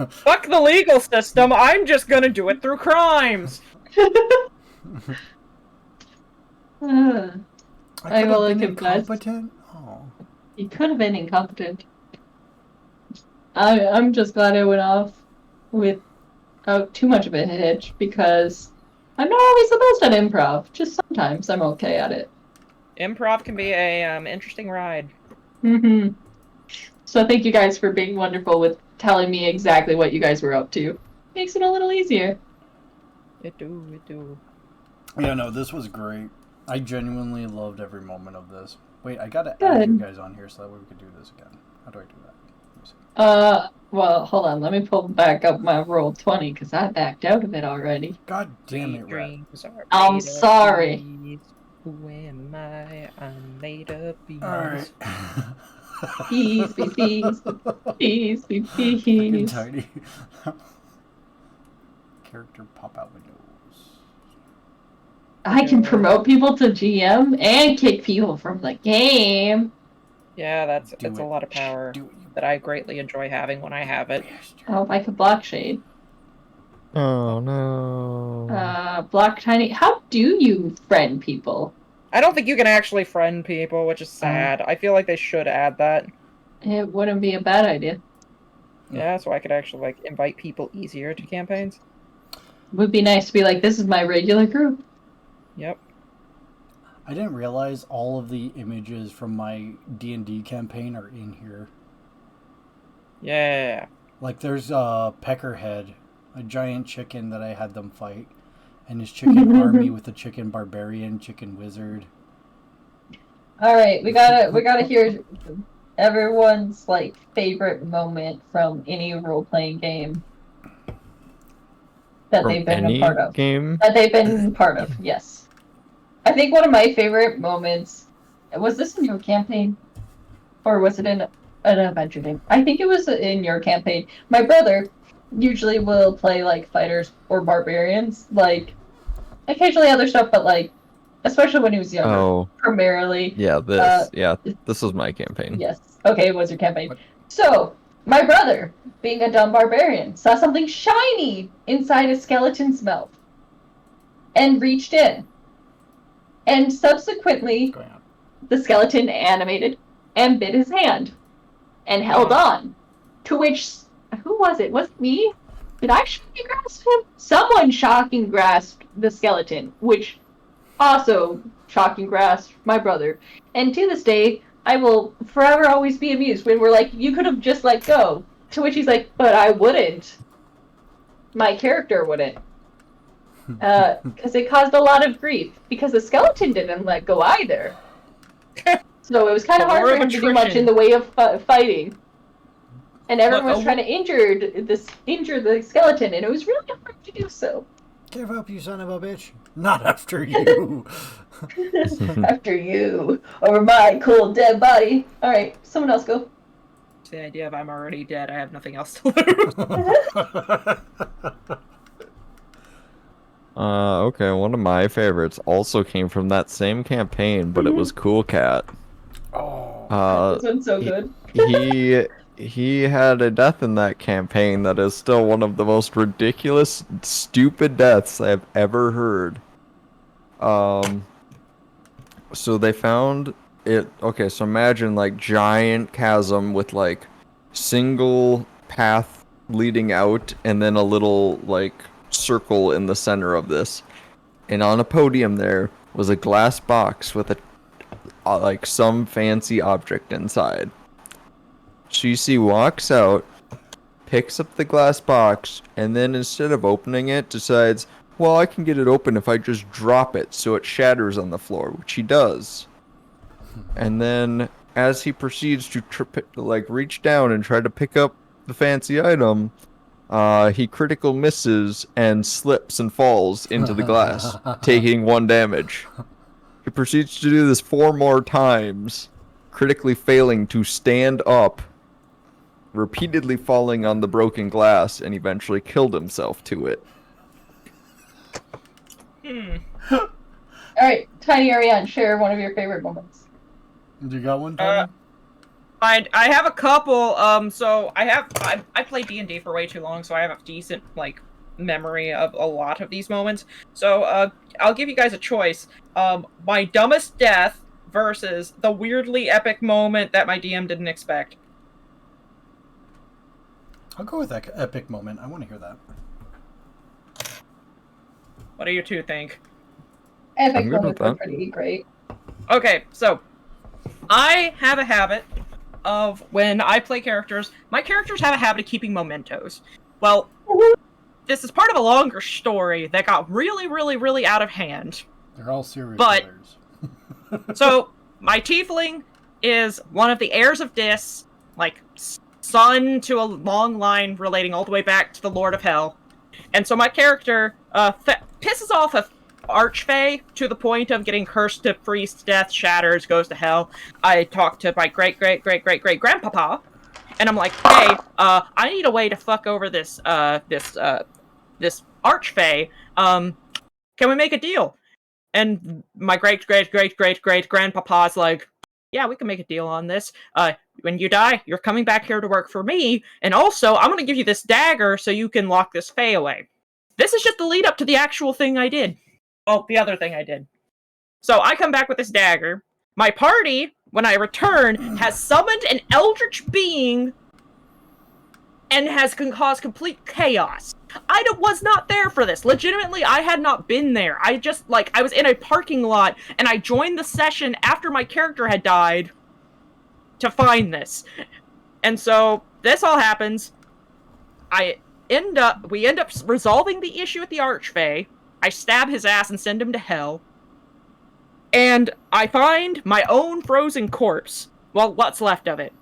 Fuck the legal system. I'm just gonna do it through crimes. I will been confess. incompetent. Oh. You could have been incompetent. I'm just glad I went off without too much of a hitch, because I'm not always the best at improv. Just sometimes I'm okay at it. Improv can be a interesting ride. So thank you guys for being wonderful with telling me exactly what you guys were up to. Makes it a little easier. It do. Yeah, no, this was great. I genuinely loved every moment of this. Wait, I gotta add you guys on here so that way we can do this again. How do I do that? Let me see. Well, hold on. Let me pull back up my roll 20 because I backed out of it already. God damn it, Rat. Dreams are I'm made of sorry. bees. Who am I? I'm made of bees. Alright. Peace, peace, peace. Peace, peace, Freaking peace. tiny. Character pop out windows. I can promote people to GM and kick people from the game. Yeah, it's Do a it. lot of power Do it, you that I greatly enjoy having when I have it. bastard. I hope I could block Shade. Oh no. Block Tiny. How do you friend people? I don't think you can actually friend people, which is sad. I feel like they should add that. It wouldn't be a bad idea. Yeah, so I could actually like invite people easier to campaigns. Would be nice to be like, this is my regular group. Yep. I didn't realize all of the images from my D&D campaign are in here. Yeah. Like there's a peckerhead, a giant chicken that I had them fight, and his chicken army with a chicken barbarian, chicken wizard. All right, we gotta hear everyone's like favorite moment from any role-playing game that From they've been any a part of. game? That they've been part of. Yes. I think one of my favorite moments was this in your campaign, or was it in an adventure game? I think it was in your campaign. My brother usually will play like fighters or barbarians, like occasionally other stuff, but like especially when he was younger. Oh, Primarily. yeah, this. This was my campaign. Yes. Okay, it was your campaign. What? So my brother, being a dumb barbarian, saw something shiny inside a skeleton's mouth and reached in. And subsequently, Going on. the skeleton animated and bit his hand and held on. To which, who was it? Was it me? Did I shocking grasp him? Someone shocking grasped the skeleton, which also shocking grasped my brother. And to this day, I will forever always be amused when we're like, you could have just let go. To which he's like, but I wouldn't. My character wouldn't. Because it caused a lot of grief. Because the skeleton didn't let go either. So it was kind of hard for him to do much in the way of fighting. And everyone was trying to injure the skeleton, and it was really hard to do so. Give up, you son of a bitch. Not after you. After you, over my cold dead body. Alright, someone else go. It's the idea of I'm already dead, I have nothing else to lose. Okay, one of my favorites also came from that same campaign, but it was Cool Cat. Oh. This one's so good. He had a death in that campaign that is still one of the most ridiculous, stupid deaths I've ever heard. So they found it. Okay, so imagine like giant chasm with like single path leading out, and then a little like circle in the center of this. And on a podium there was a glass box with a like some fancy object inside. Shishi walks out, picks up the glass box, and then instead of opening it, decides, well, I can get it open if I just drop it so it shatters on the floor, which he does. And then, as he proceeds to reach down and try to pick up the fancy item, he critical misses and slips and falls into the glass, taking 1 damage. He proceeds to do this 4 more times, critically failing to stand up, repeatedly falling on the broken glass, and eventually killed himself to it. Alright, Tiny Ariane, share one of your favorite moments. You got one, Tony? I have a couple. So I played D&D for way too long, so I have a decent like memory of a lot of these moments. So I'll give you guys a choice. My dumbest death versus the weirdly epic moment that my DM didn't expect. I'll go with that epic moment. I want to hear that. What do you two think? Epic I'm good moments with are that. pretty great. Okay, so I have a habit of when I play characters, my characters have a habit of keeping mementos. Well, this is part of a longer story that got really, really, really out of hand. They're all serial But- killers. So, my tiefling is one of the heirs of Dis, like, son to a long line relating all the way back to the Lord of Hell. And so my character pisses off a archfey to the point of getting cursed to freeze to death, shatters, goes to hell. I talk to my great-great-great-great-great-grandpapa, and I'm like, hey, I need a way to fuck over this archfey. Can we make a deal? And my great-great-great-great-great-grandpapa's like, yeah, we can make a deal on this. When you die, you're coming back here to work for me, and also, I'm gonna give you this dagger so you can lock this fey away. This is just the lead up to the actual thing I did. Oh, the other thing I did. So I come back with this dagger. My party, when I return, has summoned an eldritch being and has caused complete chaos. I was not there for this. Legitimately, I had not been there. I was in a parking lot, and I joined the session after my character had died to find this. And so, this all happens. We end up resolving the issue with the Archfey. I stab his ass and send him to hell. And I find my own frozen corpse. Well, what's left of it.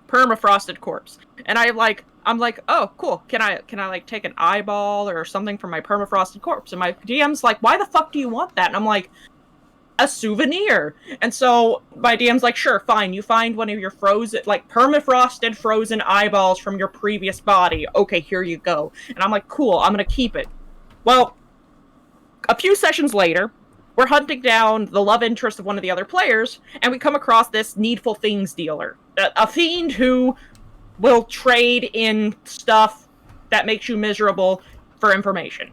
Permafrosted corpse. And I'm like, oh, cool. Can I like take an eyeball or something from my permafrosted corpse? And my DM's like, why the fuck do you want that? And I'm like, a souvenir. And so my DM's like, sure, fine. You find one of your permafrosted frozen eyeballs from your previous body. Okay, here you go. And I'm like, cool, I'm gonna keep it. Well, a few sessions later, we're hunting down the love interest of one of the other players, and we come across this needful things dealer. A fiend who will trade in stuff that makes you miserable for information.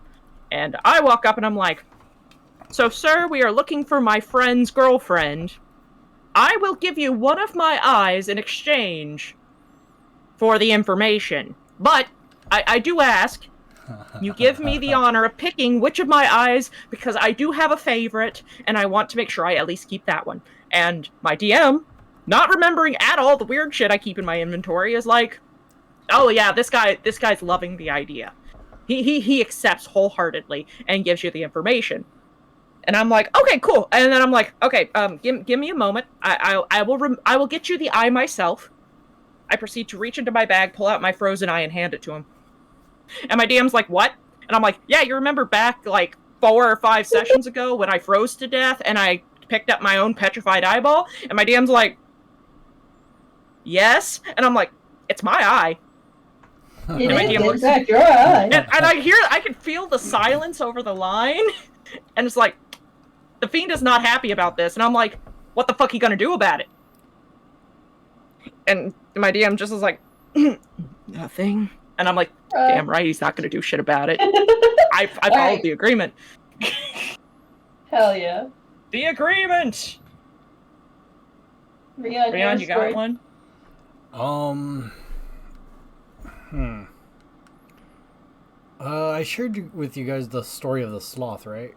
And I walk up and I'm like, so, sir, we are looking for my friend's girlfriend. I will give you one of my eyes in exchange for the information. But, I do ask, you give me the honor of picking which of my eyes, because I do have a favorite, and I want to make sure I at least keep that one. And my DM, not remembering at all the weird shit I keep in my inventory, is like, oh yeah, this guy's loving the idea. He accepts wholeheartedly and gives you the information. And I'm like, okay, cool. And then I'm like, okay, give me a moment. I will get you the eye myself. I proceed to reach into my bag, pull out my frozen eye, and hand it to him. And my DM's like, what? And I'm like, yeah, you remember back like 4 or 5 sessions ago when I froze to death and I picked up my own petrified eyeball? And my DM's like, yes. And I'm like, it's my eye. It my is, DM in looks- fact, your eye. And I can feel the silence over the line. And it's like, the fiend is not happy about this. And I'm like, what the fuck are you gonna do about it? And my DM just is like, nothing. And I'm like, damn right, he's not gonna do shit about it. I followed Alright. the agreement. Hell yeah. The agreement! Rian, you got one? I shared with you guys the story of the sloth, right?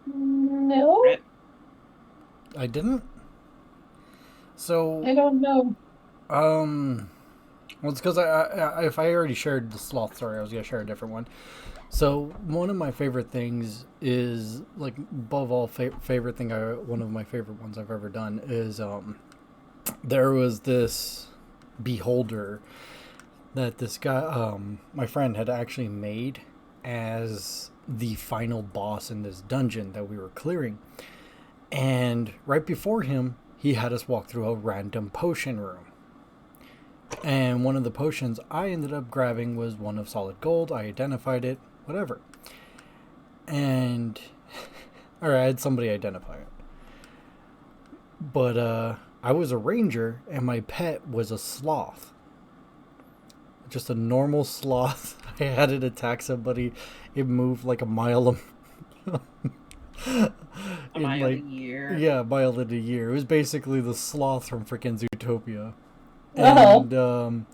No, I didn't? So, I don't know. well, it's because if I already shared the sloth story, I was going to share a different one. So, one of my favorite things is, like, above all favorite thing, one of my favorite ones I've ever done is, there was this beholder that this guy, my friend had actually made as the final boss in this dungeon that we were clearing. And right before him, he had us walk through a random potion room. And one of the potions I ended up grabbing was one of solid gold. I identified it, whatever. And, or I had somebody identify it. But, I was a ranger, and my pet was a sloth. Just a normal sloth. I had it attack somebody. It moved like a mile A mile a year. Yeah, a mile in a year. It was basically the sloth from freaking Zootopia. Uh-huh. And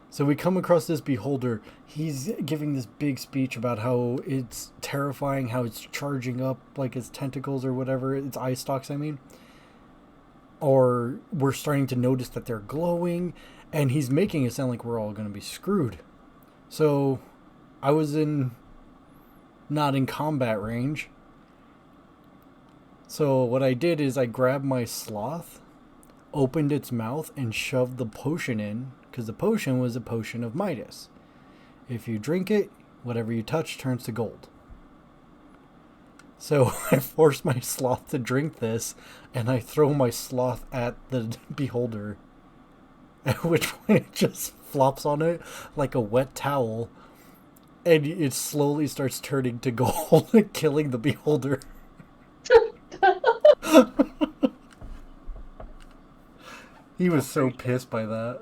so we come across this beholder. He's giving this big speech about how it's terrifying, how it's charging up like its tentacles or whatever, its eye stalks, I mean. or we're starting to notice that they're glowing, and he's making it sound like we're all going to be screwed. So I was not in combat range. So what I did is I grabbed my sloth, opened its mouth, and shoved the potion in, because the potion was a potion of Midas. If you drink it, whatever you touch turns to gold. So I force my sloth to drink this, and I throw my sloth at the beholder. At which point it just flops on it like a wet towel, and it slowly starts turning to gold, killing the beholder. He was so pissed by that.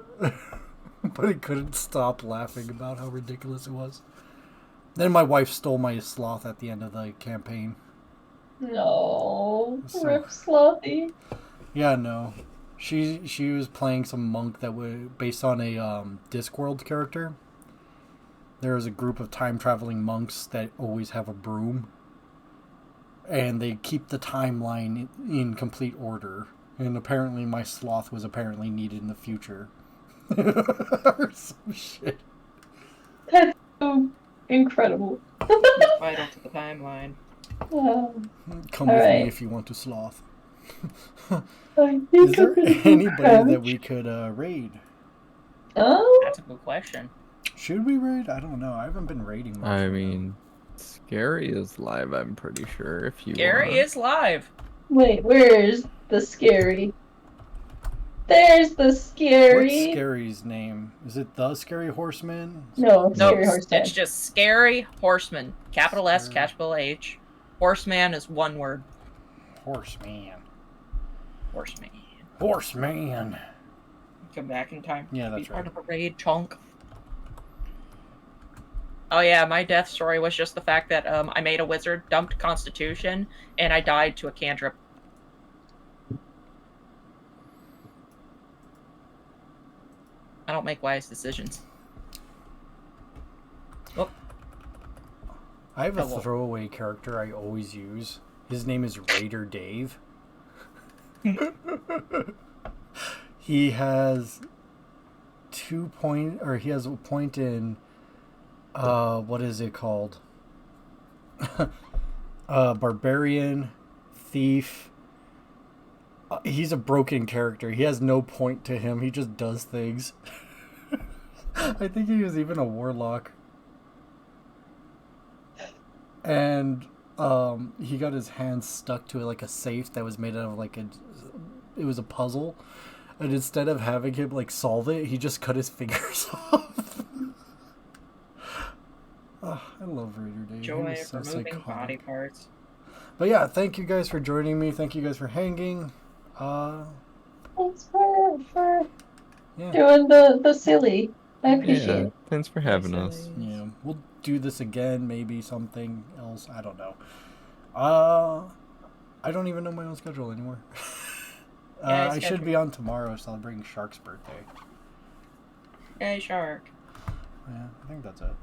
But he couldn't stop laughing about how ridiculous it was. Then my wife stole my sloth at the end of the campaign. No, So- rip Slothy. Yeah, no. She was playing some monk that was based on a Discworld character. There is a group of time-traveling monks that always have a broom. And they keep the timeline in complete order. And apparently my sloth was apparently needed in the future. Or some shit. That's so incredible. It's vital to the timeline. Come All with right. me if you want to sloth. I Is think there I'm gonna go anybody that crouch. we could raid? Oh, That's a good question. Should we raid? I don't know. I haven't been raiding much. I mean, Scary is live, I'm pretty sure, if you Gary want. is live. wait, where's the scary? There's the scary. What's Scary's name? Is it the Scary Horseman? No, No, scary horseman. it's just Scary Horseman. Capital S, Scary. capital H. Horseman is one word. Horseman. Horseman. Horseman. Come back in time. Yeah, to that's be part right. of a raid chunk. Oh yeah, my death story was just the fact that I made a wizard, dumped Constitution, and I died to a cantrip. I don't make wise decisions. Oh, I have a Hello. throwaway character I always use. His name is Raider Dave. He has he has a point in what is it called? Barbarian, thief. He's a broken character. He has no point to him. He just does things. I think he was even a warlock. And he got his hands stuck to like a safe that was made out of it was a puzzle. And instead of having him like solve it, he just cut his fingers off. Oh, I love Raider Dave. He joy was of so removing psychotic. body parts. But yeah, thank you guys for joining me. Thank you guys for hanging. Thanks for Yeah. doing the silly. I appreciate Yeah, it. thanks for having us. Yeah, we'll do this again. Maybe something else. I don't know. I don't even know my own schedule anymore. Yeah, I should schedule. be on tomorrow celebrating Shark's birthday. Hey, shark. Yeah, I think that's it.